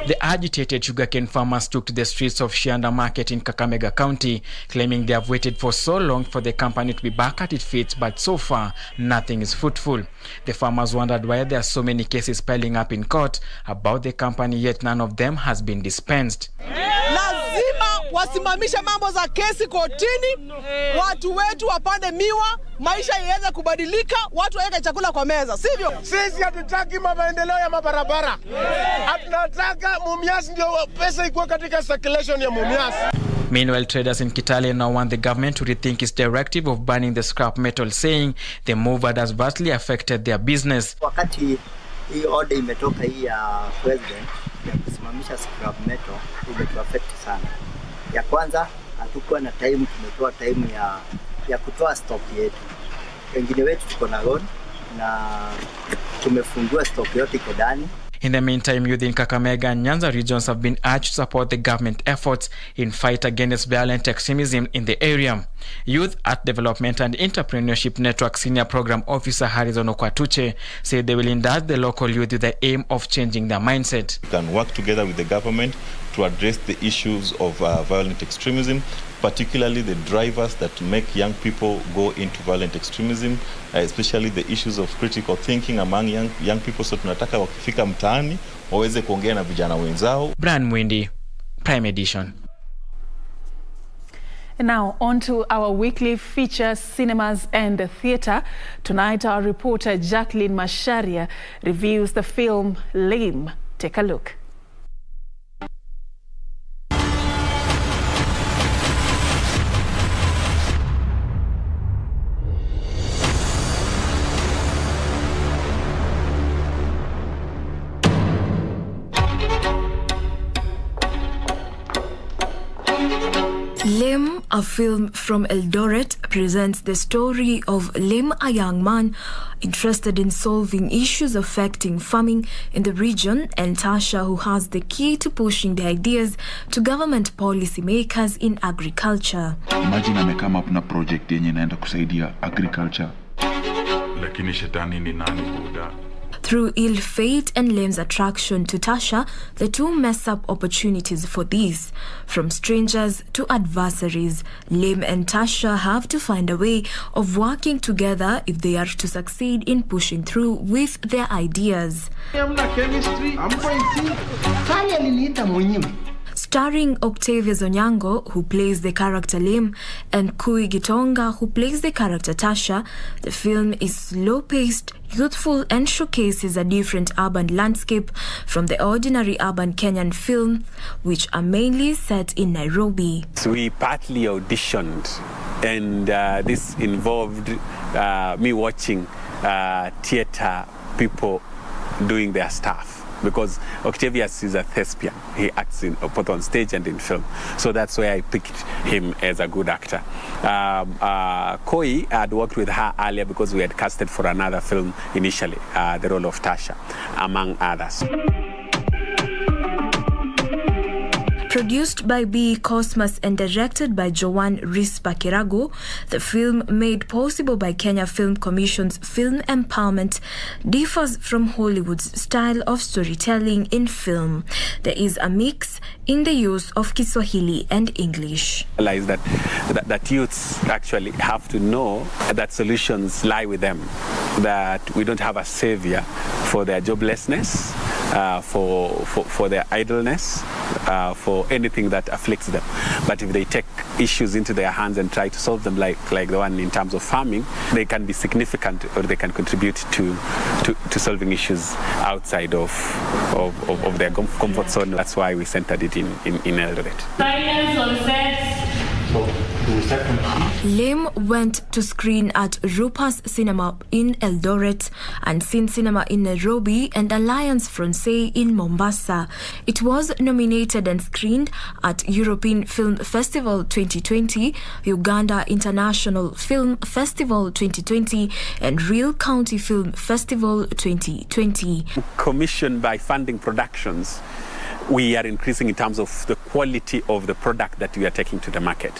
The agitated sugarcane farmers took to the streets of Shianda Market in Kakamega County, claiming they have waited for so long for the company to be back at its feet, but so far, nothing is fruitful. The farmers wondered why there are so many cases piling up in court about the company, yet none of them has been dispensed. Lazima wasimamisha mambo za kesi kotini, watu wetu wapande miwa, maisha iweze kubadilika, watu waweke chakula kwa meza, sivyo? Sisi hatutaki maendeleo ya mabarabara. Tunataka Mumias ndio pesa ikuwe katika circulation ya Mumias. Meanwhile, traders in Kitale now want the government to rethink its directive of banning the scrap metal, saying the move had adversely affected their business. Wakati hii order imetoka hii ya president ya kusimamisha scrap metal, imetuaffect sana. Ya kwanza, hatukuwa na time, tumetoa time ya kutoa stock yetu. Wengine wetu tuko na loan na tumefungua stock yote iko ndani. In the meantime, youth in Kakamega and Nyanza regions have been urged to support the government efforts in fight against violent extremism in the area. Youth Art Development and Entrepreneurship Network Senior Program Officer Harrison Okwatuche said they will indulge the local youth with the aim of changing their mindset. We can work together with the government to address the issues of violent extremism, particularly the drivers that make young people go into violent extremism, especially the issues of critical thinking among young people. So tunataka wakifika mtaani waweze kuongea na vijana wenzao. Brian Mwindi, Prime Edition. And now on to our weekly feature, Cinemas and Theatre. Tonight our reporter Jacqueline Masharia reviews the film Lame. Take a look. Lame, a film from Eldoret, presents the story of Lame, a young man interested in solving issues affecting farming in the region, and Tasha, who has the key to pushing the ideas to government policy makers in agriculture. Imagine amekama up na project yenye inaenda kusaidia agriculture. Lakini shetani ni nani buda? Through ill fate and Lame's attraction to Tasha, the two mess up opportunities for these. From strangers to adversaries, Lame and Tasha have to find a way of working together if they are to succeed in pushing through with their ideas. Starring Octavia Zonyango, who plays the character Lame, and Kui Gitonga, who plays the character Tasha, the film is slow-paced, youthful, and showcases a different urban landscape from the ordinary urban Kenyan film, which are mainly set in Nairobi. So we partly auditioned, and this involved me watching theatre people doing their stuff. Because Octavius is a thespian. He acts both on stage and in film. So that's why I picked him as a good actor. Koi had worked with her earlier because we had casted for another film initially, the role of Tasha, among others. Produced by B. Cosmas and directed by Joan Rispa Kirago, the film, made possible by Kenya Film Commission's Film Empowerment, differs from Hollywood's style of storytelling in film. There is a mix in the use of Kiswahili and English. Realize that youths actually have to know that solutions lie with them, that we don't have a savior for their joblessness, for their idleness, for anything that afflicts them. But if they take issues into their hands and try to solve them, like the one in terms of farming, they can be significant, or they can contribute to solving issues outside of their comfort zone. That's why we centered it in Eldoret. Silence on set. Lame went to screen at Rupa's Cinema in Eldoret and Sin Cinema in Nairobi and Alliance Francais in Mombasa. It was nominated and screened at European Film Festival 2020, Uganda International Film Festival 2020 and Real County Film Festival 2020. Commissioned by funding productions, we are increasing in terms of the quality of the product that we are taking to the market,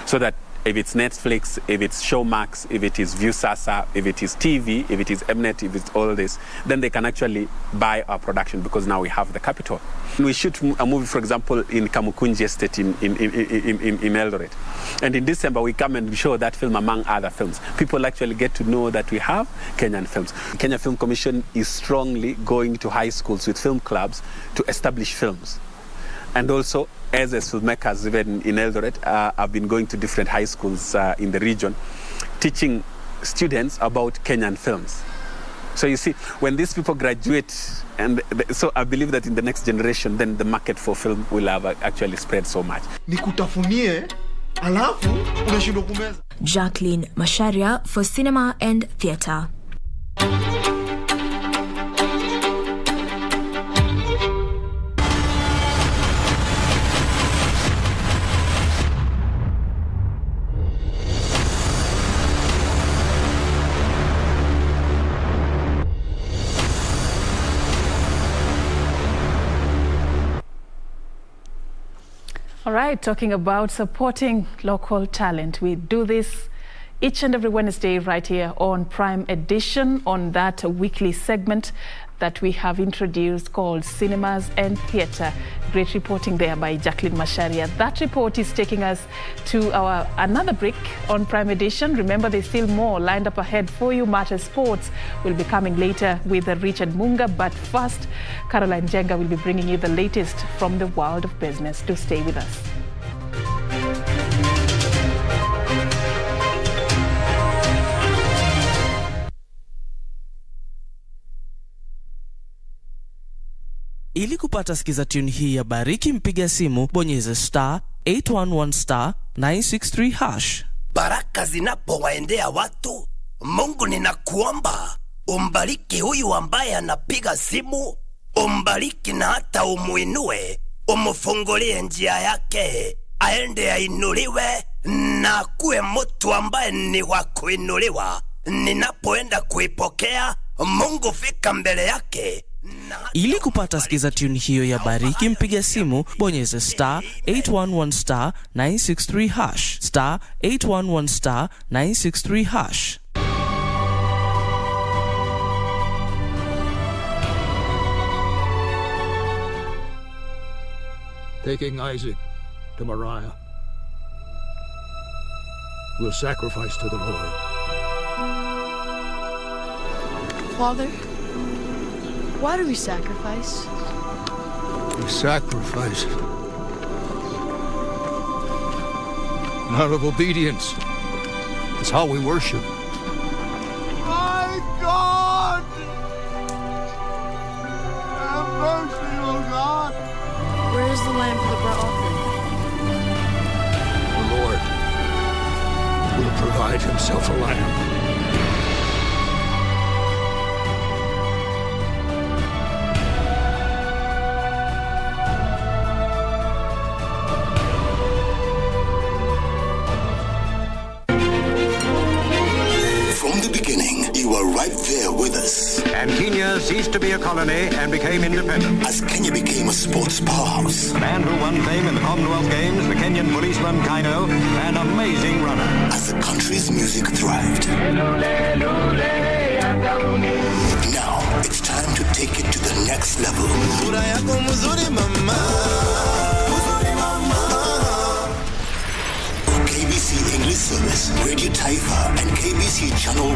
so that if it's Netflix, if it's Showmax, if it is Viusasa, if it is TV, if it is Mnet, if it's all this, then they can actually buy our production because now we have the capital. We shoot a movie, for example, in Kamukunji Estate in Eldoret. And in December, we come and show that film among other films. People actually get to know that we have Kenyan films. Kenya Film Commission is strongly going to high schools with film clubs to establish films. And also, as filmmakers, even in Eldoret, I've been going to different high schools in the region, teaching students about Kenyan films. So you see, when these people graduate, and so I believe that in the next generation, then the market for film will have actually spread so much. Jacqueline Masharia for Cinema and Theatre. All right, talking about supporting local talent. We do this each and every Wednesday right here on Prime Edition, on that weekly segment that we have introduced called Cinemas and Theatre. Great reporting there by Jacqueline Masharia. That report is taking us to our another break on Prime Edition. Remember, there's still more lined up ahead for you. Matter Sports will be coming later with Richard Munga, but first, Caroline Jenga will be bringing you the latest from the world of business. Do stay with us. Ili kupata sikiza tune hii ya Bariki, mpiga simu bonyeza *811*963#. Baraka zinapowaendea watu, Mungu ninakuomba umbariki huyu ambaye anapiga simu, umbariki na hata umuinue, umfungulie njia yake, aende ainuliwe na kuwe mtu ambaye ni wa kuinuliwa. Ninapoenda kuipokea, Mungu fika mbele yake. Ili kupata sikiza tune hiyo ya Bariki, mpiga simu bonyeza *811*963#, *811*963#. Taking Isaac to Moriah, we'll sacrifice to the Lord. Father, why do we sacrifice? We sacrifice out of obedience. It's how we worship. My God! Have mercy, oh God! Where is the lamb for the burnt offering? The Lord will provide himself a lamb. Right there with us. And Kenya ceased to be a colony and became independent. As Kenya became a sports powerhouse. The man who won fame in the Commonwealth Games, the Kenyan policeman Kaino, an amazing runner. As the country's music thrived. Now it's time to take it to the next level. KBC English Service, Radio Taifa, and KBC Channel 1.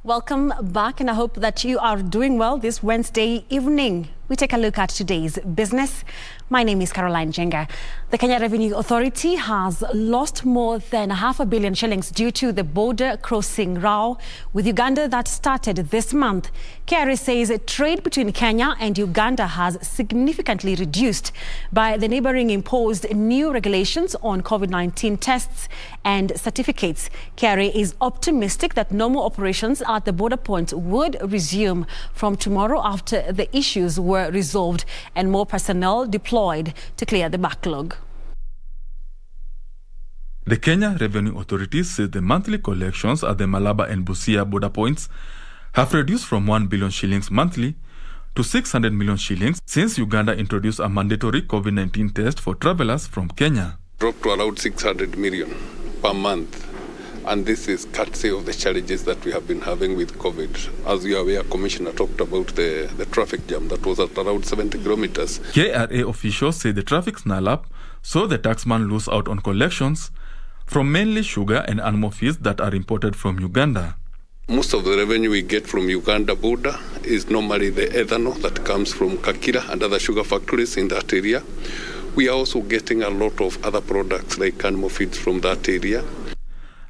Welcome back, and I hope that you are doing well this Wednesday evening. we take a look at today's business. My name is Caroline Jenga. The Kenya Revenue Authority has lost more than $500 million shillings due to the border crossing row with Uganda that started this month. KRA says trade between Kenya and Uganda has significantly reduced by the neighboring imposed new regulations on COVID-19 tests and certificates. KRA is optimistic that normal operations at the border points would resume from tomorrow after the issues were resolved and more personnel deployed to clear the backlog. The Kenya Revenue Authority says the monthly collections at the Malaba and Busia border points have reduced from 1 billion shillings monthly to 600 million shillings since Uganda introduced a mandatory COVID-19 test for travelers from Kenya. Dropped to around 600 million per month. And this is courtesy of the challenges that we have been having with COVID. As you are aware, Commissioner talked about the traffic jam that was at around 70 kilometers. KRA officials say the traffic snarl-up saw the taxman lose out on collections from mainly sugar and animal feeds that are imported from Uganda. Most of the revenue we get from Uganda border is normally the ethanol that comes from Kakira and other sugar factories in that area. We are also getting a lot of other products like animal feeds from that area.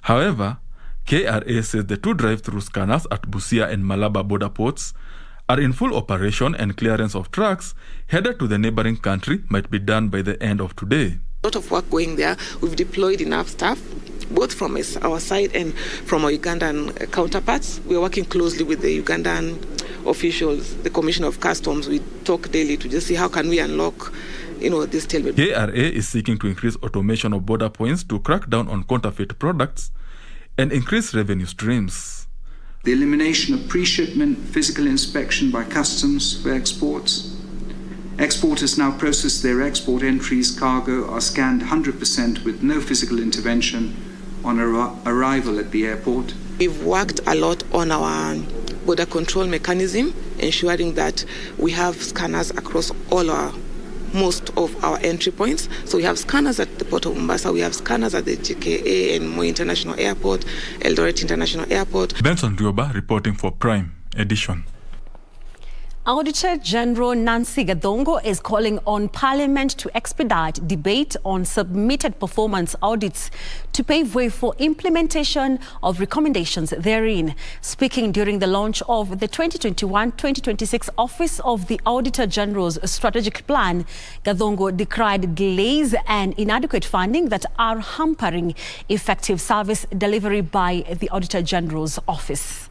However, KRA says the two drive-through scanners at Busia and Malaba border ports are in full operation and clearance of trucks headed to the neighboring country might be done by the end of today. A lot of work going there. We've deployed enough staff, both from our side and from our Ugandan counterparts. We are working closely with the Ugandan officials, the Commissioner of Customs. We talk daily to just see how can we unlock this tailwind. KRA is seeking to increase automation of border points to crack down on counterfeit products and increase revenue streams. The elimination of pre-shipment physical inspection by customs for exports. Exporters now process their export entries, cargo are scanned 100% with no physical intervention on arrival at the airport. We've worked a lot on our border control mechanism, ensuring that we have scanners across most of our entry points. So we have scanners at the Port of Mombasa, we have scanners at the JKA and Moi International Airport, Eldoret International Airport. Benson Rioba reporting for Prime Edition. Auditor General Nancy Gathongo is calling on Parliament to expedite debate on submitted performance audits to pave way for implementation of recommendations therein. Speaking during the launch of the 2021-2026 Office of the Auditor General's strategic plan, Gathongo decried delays and inadequate funding that are hampering effective service delivery by the Auditor General's office.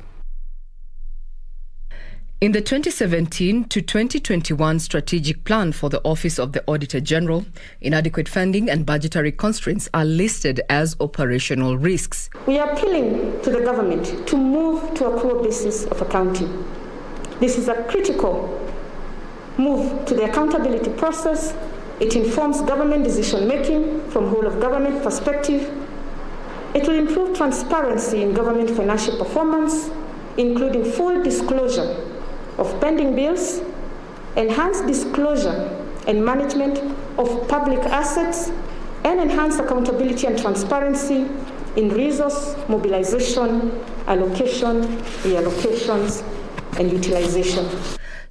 In the 2017 to 2021 strategic plan for the Office of the Auditor General, inadequate funding and budgetary constraints are listed as operational risks. We are appealing to the government to move to a core basis of accounting. This is a critical move to the accountability process. It informs government decision-making from whole of government perspective. It will improve transparency in government financial performance, including full disclosure of pending bills, enhanced disclosure and management of public assets, and enhanced accountability and transparency in resource mobilization, allocation, reallocations, and utilization.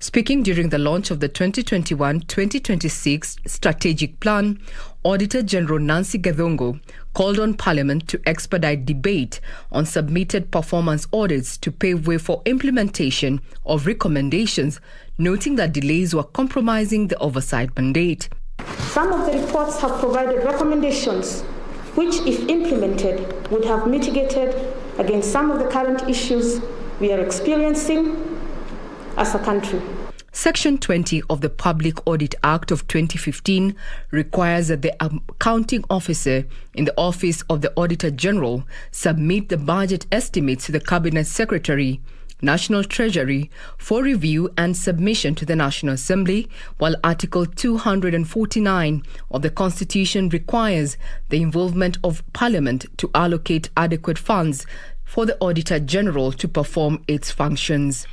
Speaking during the launch of the 2021-2026 strategic plan, Auditor General Nancy Gathongo called on Parliament to expedite debate on submitted performance audits to pave way for implementation of recommendations, noting that delays were compromising the oversight mandate. Some of the reports have provided recommendations which, if implemented, would have mitigated against some of the current issues we are experiencing as a country. Section 20 of the Public Audit Act of 2015 requires that the accounting officer in the Office of the Auditor General submit the budget estimates to the Cabinet Secretary, National Treasury, for review and submission to the National Assembly, while Article 249 of the Constitution requires the involvement of Parliament to allocate adequate funds for the Auditor General to perform its functions.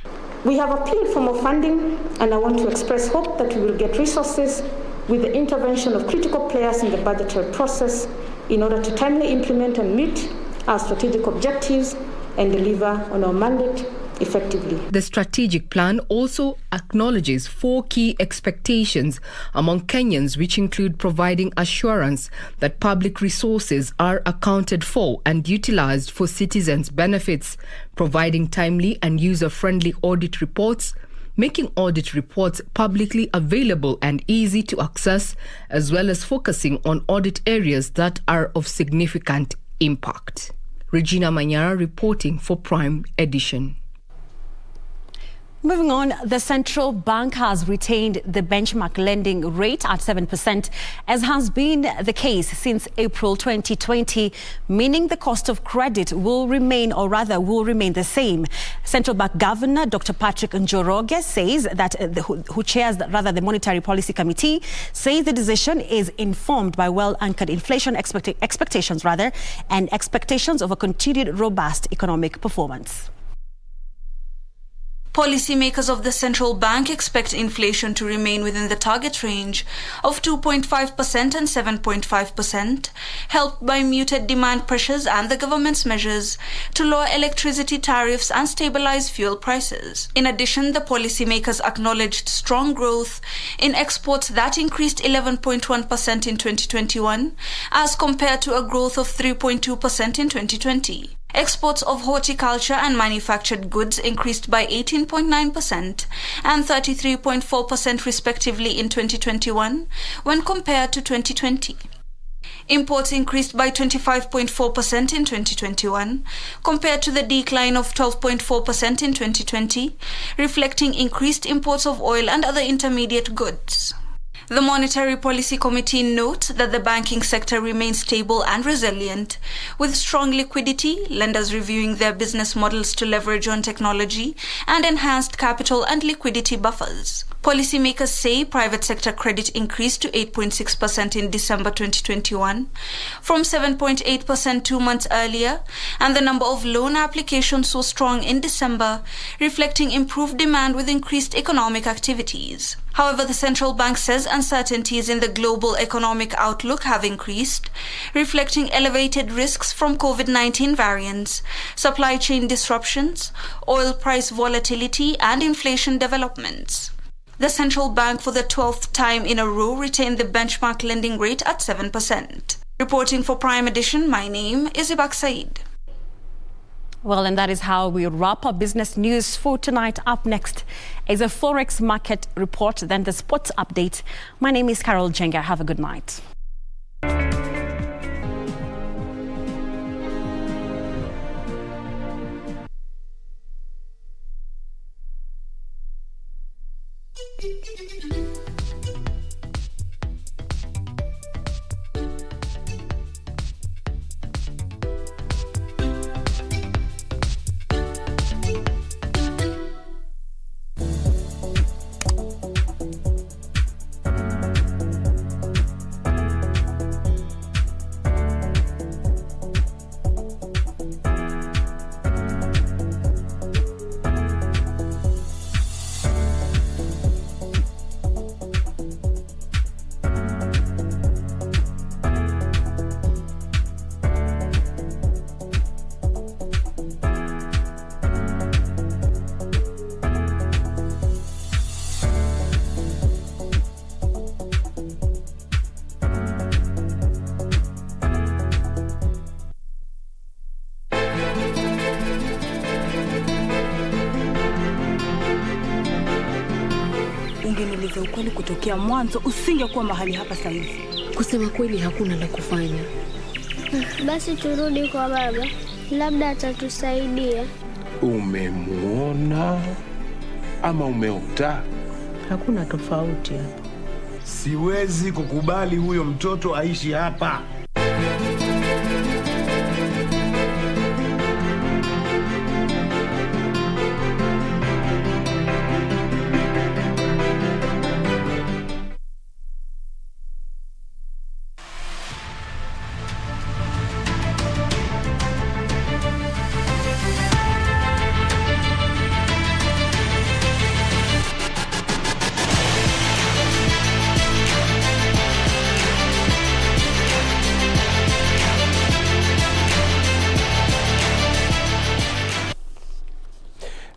We have appealed for more funding, and I want to express hope that we will get resources with the intervention of critical players in the budgetary process in order to timely implement and meet our strategic objectives and deliver on our mandate effectively. The strategic plan also acknowledges 4 key expectations among Kenyans, which include providing assurance that public resources are accounted for and utilized for citizens' benefits, providing timely and user-friendly audit reports, making audit reports publicly available and easy to access, as well as focusing on audit areas that are of significant impact. Regina Manyara reporting for Prime Edition. Moving on, the central bank has retained the benchmark lending rate at 7%, as has been the case since April 2020, meaning the cost of credit will remain the same. Central Bank Governor Dr. Patrick Njoroge says that who chairs the Monetary Policy Committee, says the decision is informed by well-anchored inflation expectations and expectations of a continued robust economic performance. Policymakers of the central bank expect inflation to remain within the target range of 2.5% and 7.5%, helped by muted demand pressures and the government's measures to lower electricity tariffs and stabilize fuel prices. In addition, the policymakers acknowledged strong growth in exports that increased 11.1% in 2021 as compared to a growth of 3.2% in 2020. Exports of horticulture and manufactured goods increased by 18.9% and 33.4% respectively in 2021 when compared to 2020. Imports increased by 25.4% in 2021 compared to the decline of 12.4% in 2020, reflecting increased imports of oil and other intermediate goods. The Monetary Policy Committee notes that the banking sector remains stable and resilient, with strong liquidity, lenders reviewing their business models to leverage on technology, and enhanced capital and liquidity buffers. Policymakers say private sector credit increased to 8.6% in December 2021 from 7.8% 2 months earlier, and the number of loan applications was strong in December, reflecting improved demand with increased economic activities. However, the central bank says uncertainties in the global economic outlook have increased, reflecting elevated risks from COVID-19 variants, supply chain disruptions, oil price volatility, and inflation developments. The central bank, for the 12th time in a row, retained the benchmark lending rate at 7%. Reporting for Prime Edition, my name is Ibak Said. Well, and that is how we wrap up business news for tonight. Up next is a Forex market report, then the sports update. My name is Carol Jenga. Have a good night. Ungenieleza ukweli kutokea mwanzo, usingekuwa mahali hapa sasa hivi. Kusema kweli hakuna la kufanya. Basi turudi kwa baba, labda atatusaidia. Umemuona ama umeota? Hakuna tofauti hapa. Siwezi kukubali huyo mtoto aishi hapa.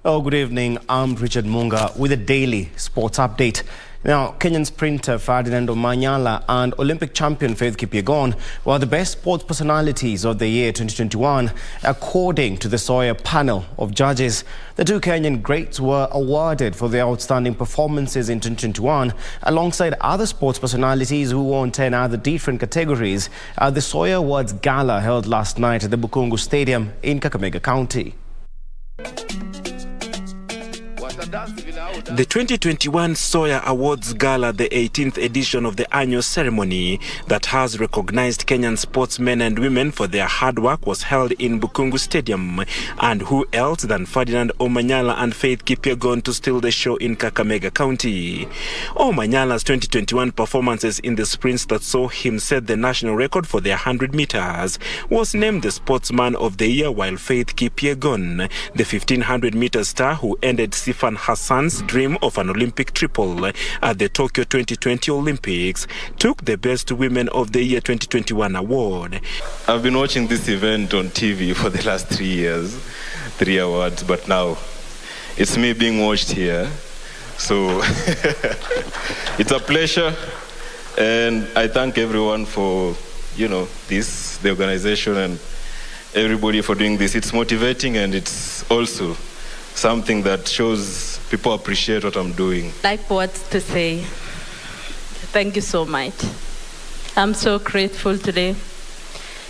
Oh, good evening. I'm Richard Munga with a daily sports update. Now, Kenyan sprinter Ferdinand Omanyala and Olympic champion Faith Kipyegon were the best sports personalities of the year 2021, according to the Sawyer panel of judges. The two Kenyan greats were awarded for their outstanding performances in 2021, alongside other sports personalities who won 10 other different categories at the Sawyer Awards Gala held last night at the Bukungu Stadium in Kakamega County. The 2021 Sawyer Awards Gala, the 18th edition of the annual ceremony that has recognized Kenyan sportsmen and women for their hard work, was held in Bukungu Stadium. And who else than Ferdinand Omanyala and Faith Kipyegon to steal the show in Kakamega County? Omanyala's 2021 performances in the sprints that saw him set the national record for their 100 meters was named the Sportsman of the Year, while Faith Kipyegon, the 1500-meter star who ended Sifan Hassan's dream of an Olympic triple at the Tokyo 2020 Olympics, took the Best Women of the Year 2021 award. I've been watching this event on TV for the last 3 years, 3 awards, but now it's me being watched here. So it's a pleasure, and I thank everyone for, the organization and everybody for doing this. It's motivating, and it's also something that shows people appreciate what I'm doing. Like what to say. Thank you so much. I'm so grateful today.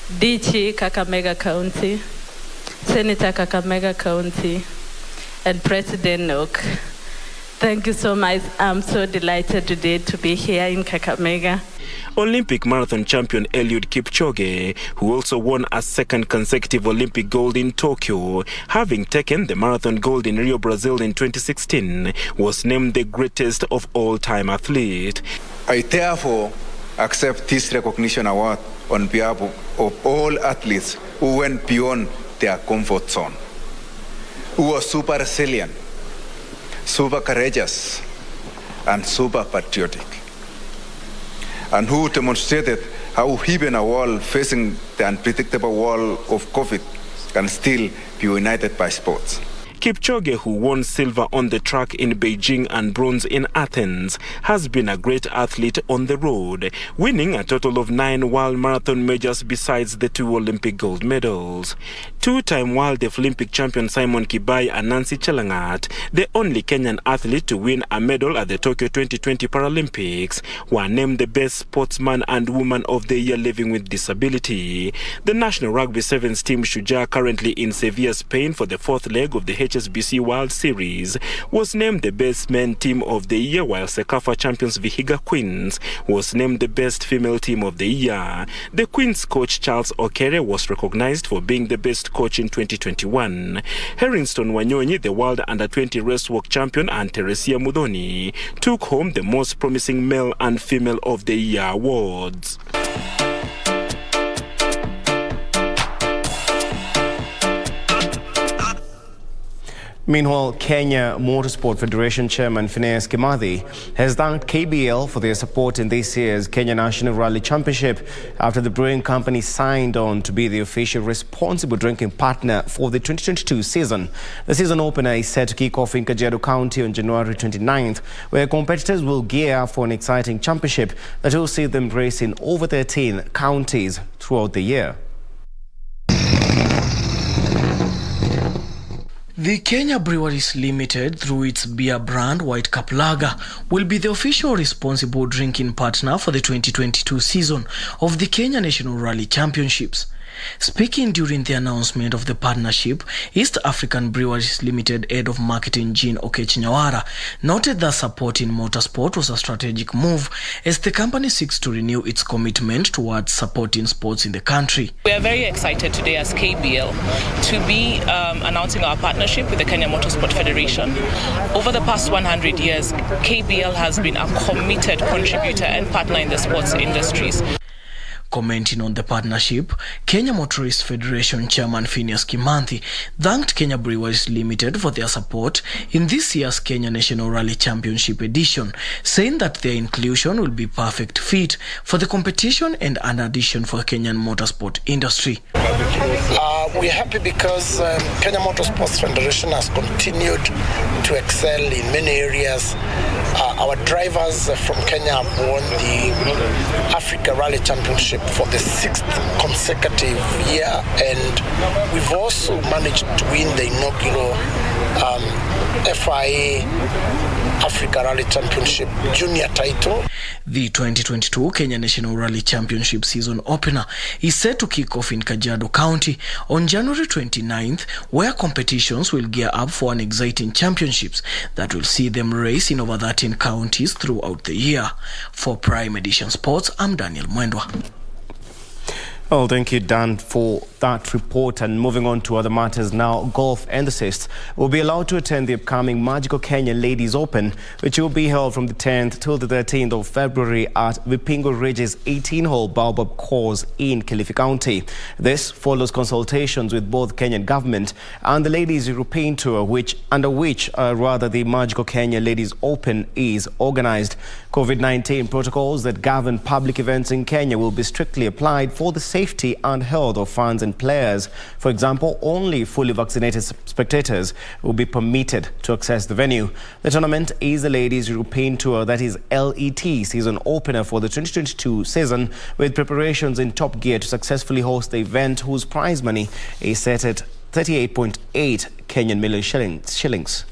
DG Kakamega County, Senator Kakamega County, and President Nook. Thank you so much. I'm so delighted today to be here in Kakamega. Olympic marathon champion Eliud Kipchoge, who also won a second consecutive Olympic gold in Tokyo, having taken the marathon gold in Rio, Brazil in 2016, was named the greatest of all-time athlete. I therefore accept this recognition award on behalf of all athletes who went beyond their comfort zone, who were super resilient, super courageous, and super patriotic, and who demonstrated how even a world facing the unpredictable world of COVID can still be united by sports. Kipchoge, who won silver on the track in Beijing and bronze in Athens, has been a great athlete on the road, winning a total of 9 world marathon majors besides the 2 Olympic gold medals. Two-time World Olympic champion Simon Kibai and Nancy Chelangat, the only Kenyan athlete to win a medal at the Tokyo 2020 Paralympics, were named the best sportsman and woman of the year living with disability. The National Rugby Sevens team Shujaa, currently in Sevilla, Spain for the 4th leg of the HSBC World Series, was named the best men team of the year, while Sekafa champions Vihiga Queens was named the best female team of the year. The Queens coach Charles Okere was recognized for being the best coach in 2021. Heringston Wanyonyi, the world under-20 racework champion, and Teresia Mudhoni took home the most promising male and female of the year awards. Meanwhile, Kenya Motorsport Federation Chairman Phineas Kimathi has thanked KBL for their support in this year's Kenya National Rally Championship after the brewing company signed on to be the official responsible drinking partner for the 2022 season. The season opener is set to kick off in Kajiado County on January 29th, where competitors will gear up for an exciting championship that will see them race in over 13 counties throughout the year. The Kenya Breweries Limited, through its beer brand White Cup Lager, will be the official responsible drinking partner for the 2022 season of the Kenya National Rally Championships. Speaking during the announcement of the partnership, East African Breweries Limited head of marketing Jean Okechnyawara noted that supporting motorsport was a strategic move as the company seeks to renew its commitment towards supporting sports in the country. We are very excited today as KBL to be announcing our partnership with the Kenya Motorsport Federation. Over the past 100 years, KBL has been a committed contributor and partner in the sports industries. commenting on the partnership, Kenya Motorist Federation Chairman Phineas Kimanthi thanked Kenya Breweries Limited for their support in this year's Kenya National Rally Championship edition, saying that their inclusion will be perfect fit for the competition and an addition for Kenyan motorsport industry. We're happy because Kenya Motorsports Federation has continued to excel in many areas. Our drivers from Kenya have won the Africa Rally Championship for the 6th consecutive year, and we've also managed to win the inaugural FIA Africa Rally Championship junior title. The 2022 Kenya National Rally Championship season opener is set to kick off in Kajiado County on January 29th, where competitions will gear up for an exciting championships that will see them race in over 13 counties throughout the year. For Prime Edition Sports, I'm Daniel Mwendwa. Well, thank you, Dan, for that report. And moving on to other matters now, golf enthusiasts will be allowed to attend the upcoming Magical Kenya Ladies Open, which will be held from the 10th till the 13th of February at Vipingo Ridge's 18-hole Baobab course in Kilifi County. This follows consultations with both Kenyan government and the Ladies European Tour, under which the Magical Kenya Ladies Open is organized. COVID-19 protocols that govern public events in Kenya will be strictly applied for the safety and health of fans and players. For example, only fully vaccinated spectators will be permitted to access the venue. The tournament is the Ladies European Tour, that is LET, season opener for the 2022 season, with preparations in top gear to successfully host the event, whose prize money is set at 38.8 Kenyan million shillings.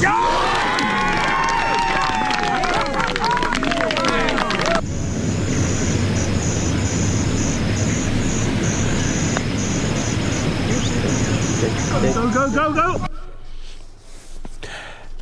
Go.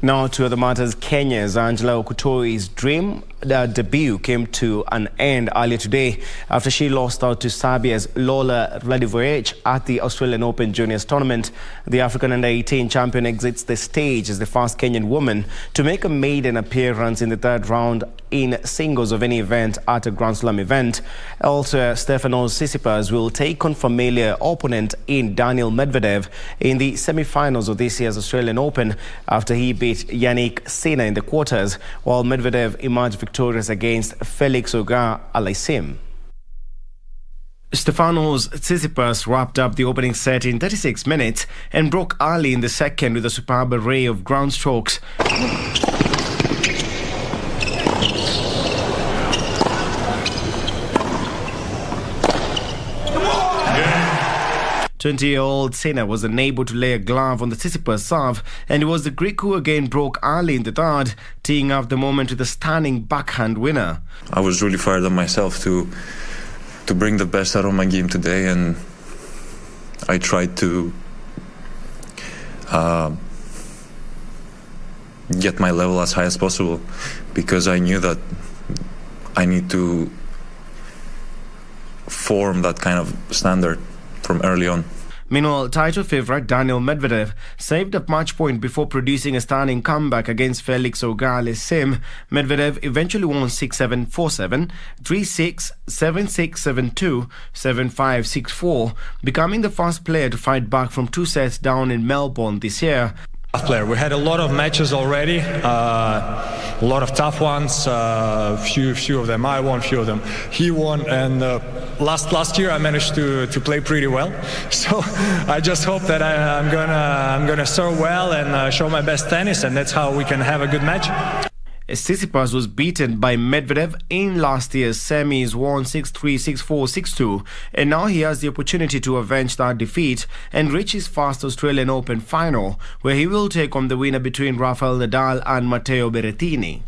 Now to other matters. Kenya's Angela Okutoi's dream debut came to an end earlier today after she lost out to Serbia's Lola Vladivojevic at the Australian Open Juniors Tournament. The African Under-18 champion exits the stage as the first Kenyan woman to make a maiden appearance in the third round in singles of any event at a Grand Slam event. Also, Stefanos Tsitsipas will take on familiar opponent in Daniil Medvedev in the semi-finals of this year's Australian Open after he beat Yannick Sinner in the quarters, while Medvedev emerged victorious against Felix Auger-Aliassime. Stefanos Tsitsipas wrapped up the opening set in 36 minutes and broke early in the second with a superb array of ground strokes. 20-year-old Sinner was unable to lay a glove on the Tsitsipas serve, and it was the Greek who again broke early in the third, teeing up the moment with a stunning backhand winner. I was really fired up myself to bring the best out of my game today, and I tried to get my level as high as possible, because I knew that I need to form that kind of standard from early on. Meanwhile, title favourite Daniil Medvedev saved a match point before producing a stunning comeback against Felix Auger-Aliassime. Medvedev eventually won 6-7, 4-7, 3-6, 7-6, 7-2, 7-5, 6-4, becoming the first player to fight back from 2 sets down in Melbourne this year. Player. We had a lot of matches already, a lot of tough ones. Few of them I won, few of them he won, and last year I managed to play pretty well. So I just hope that I'm gonna serve well and show my best tennis, and that's how we can have a good match. Tsitsipas was beaten by Medvedev in last year's semis, won 6-3, 6-4, 6-2, and now he has the opportunity to avenge that defeat and reach his first Australian Open final, where he will take on the winner between Rafael Nadal and Matteo Berrettini.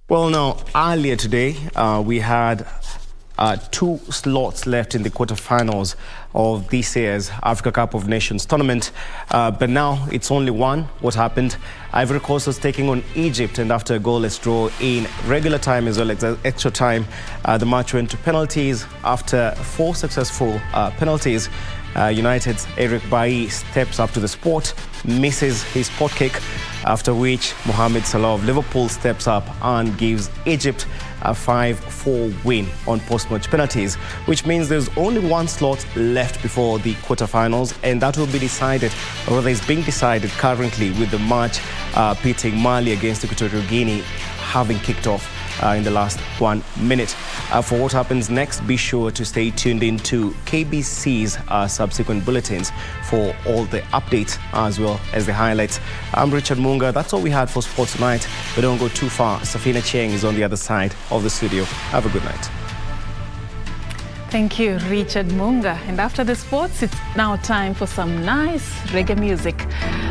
Well, now, earlier today, we had 2 slots left in the quarterfinals of this year's Africa Cup of Nations tournament, but now it's only one. What happened? Ivory Coast was taking on Egypt, and after a goalless draw in regular time as well as extra time, the match went to penalties. After 4 successful penalties, United's Eric Bailly steps up to the spot, misses his spot kick, after which Mohamed Salah of Liverpool steps up and gives Egypt a 5-4 win on post-match penalties, which means there's only one slot left before the quarterfinals, and that will be decided, or rather is being decided currently, with the match pitting Mali against Equatorial Guinea having kicked off in the last 1 minute. For what happens next, be sure to stay tuned into KBC's subsequent bulletins for all the updates as well as the highlights. I'm Richard Munga. That's all we had for Sports Tonight. But don't go too far. Serfine Achieng is on the other side of the studio. Have a good night. Thank you, Richard Munga. And after the sports, it's now time for some nice reggae music.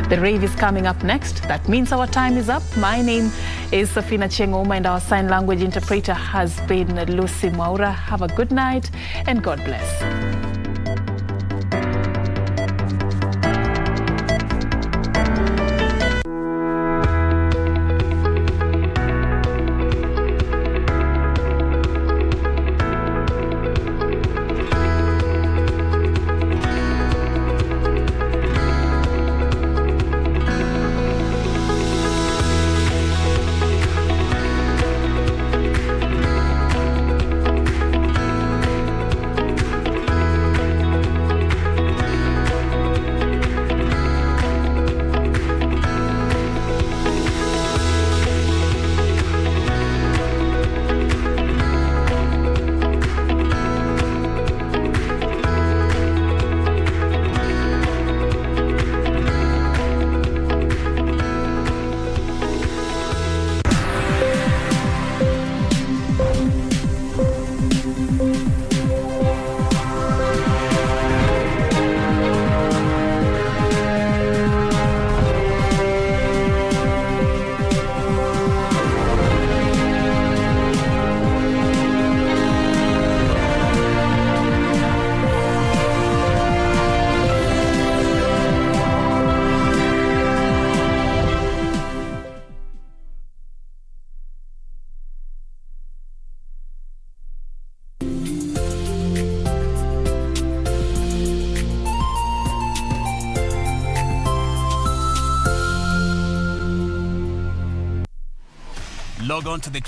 The rave is coming up next. That means our time is up. My name is Serfine Achieng, and our sign language interpreter has been Lucy Maura. Have a good night and God bless. Log on to the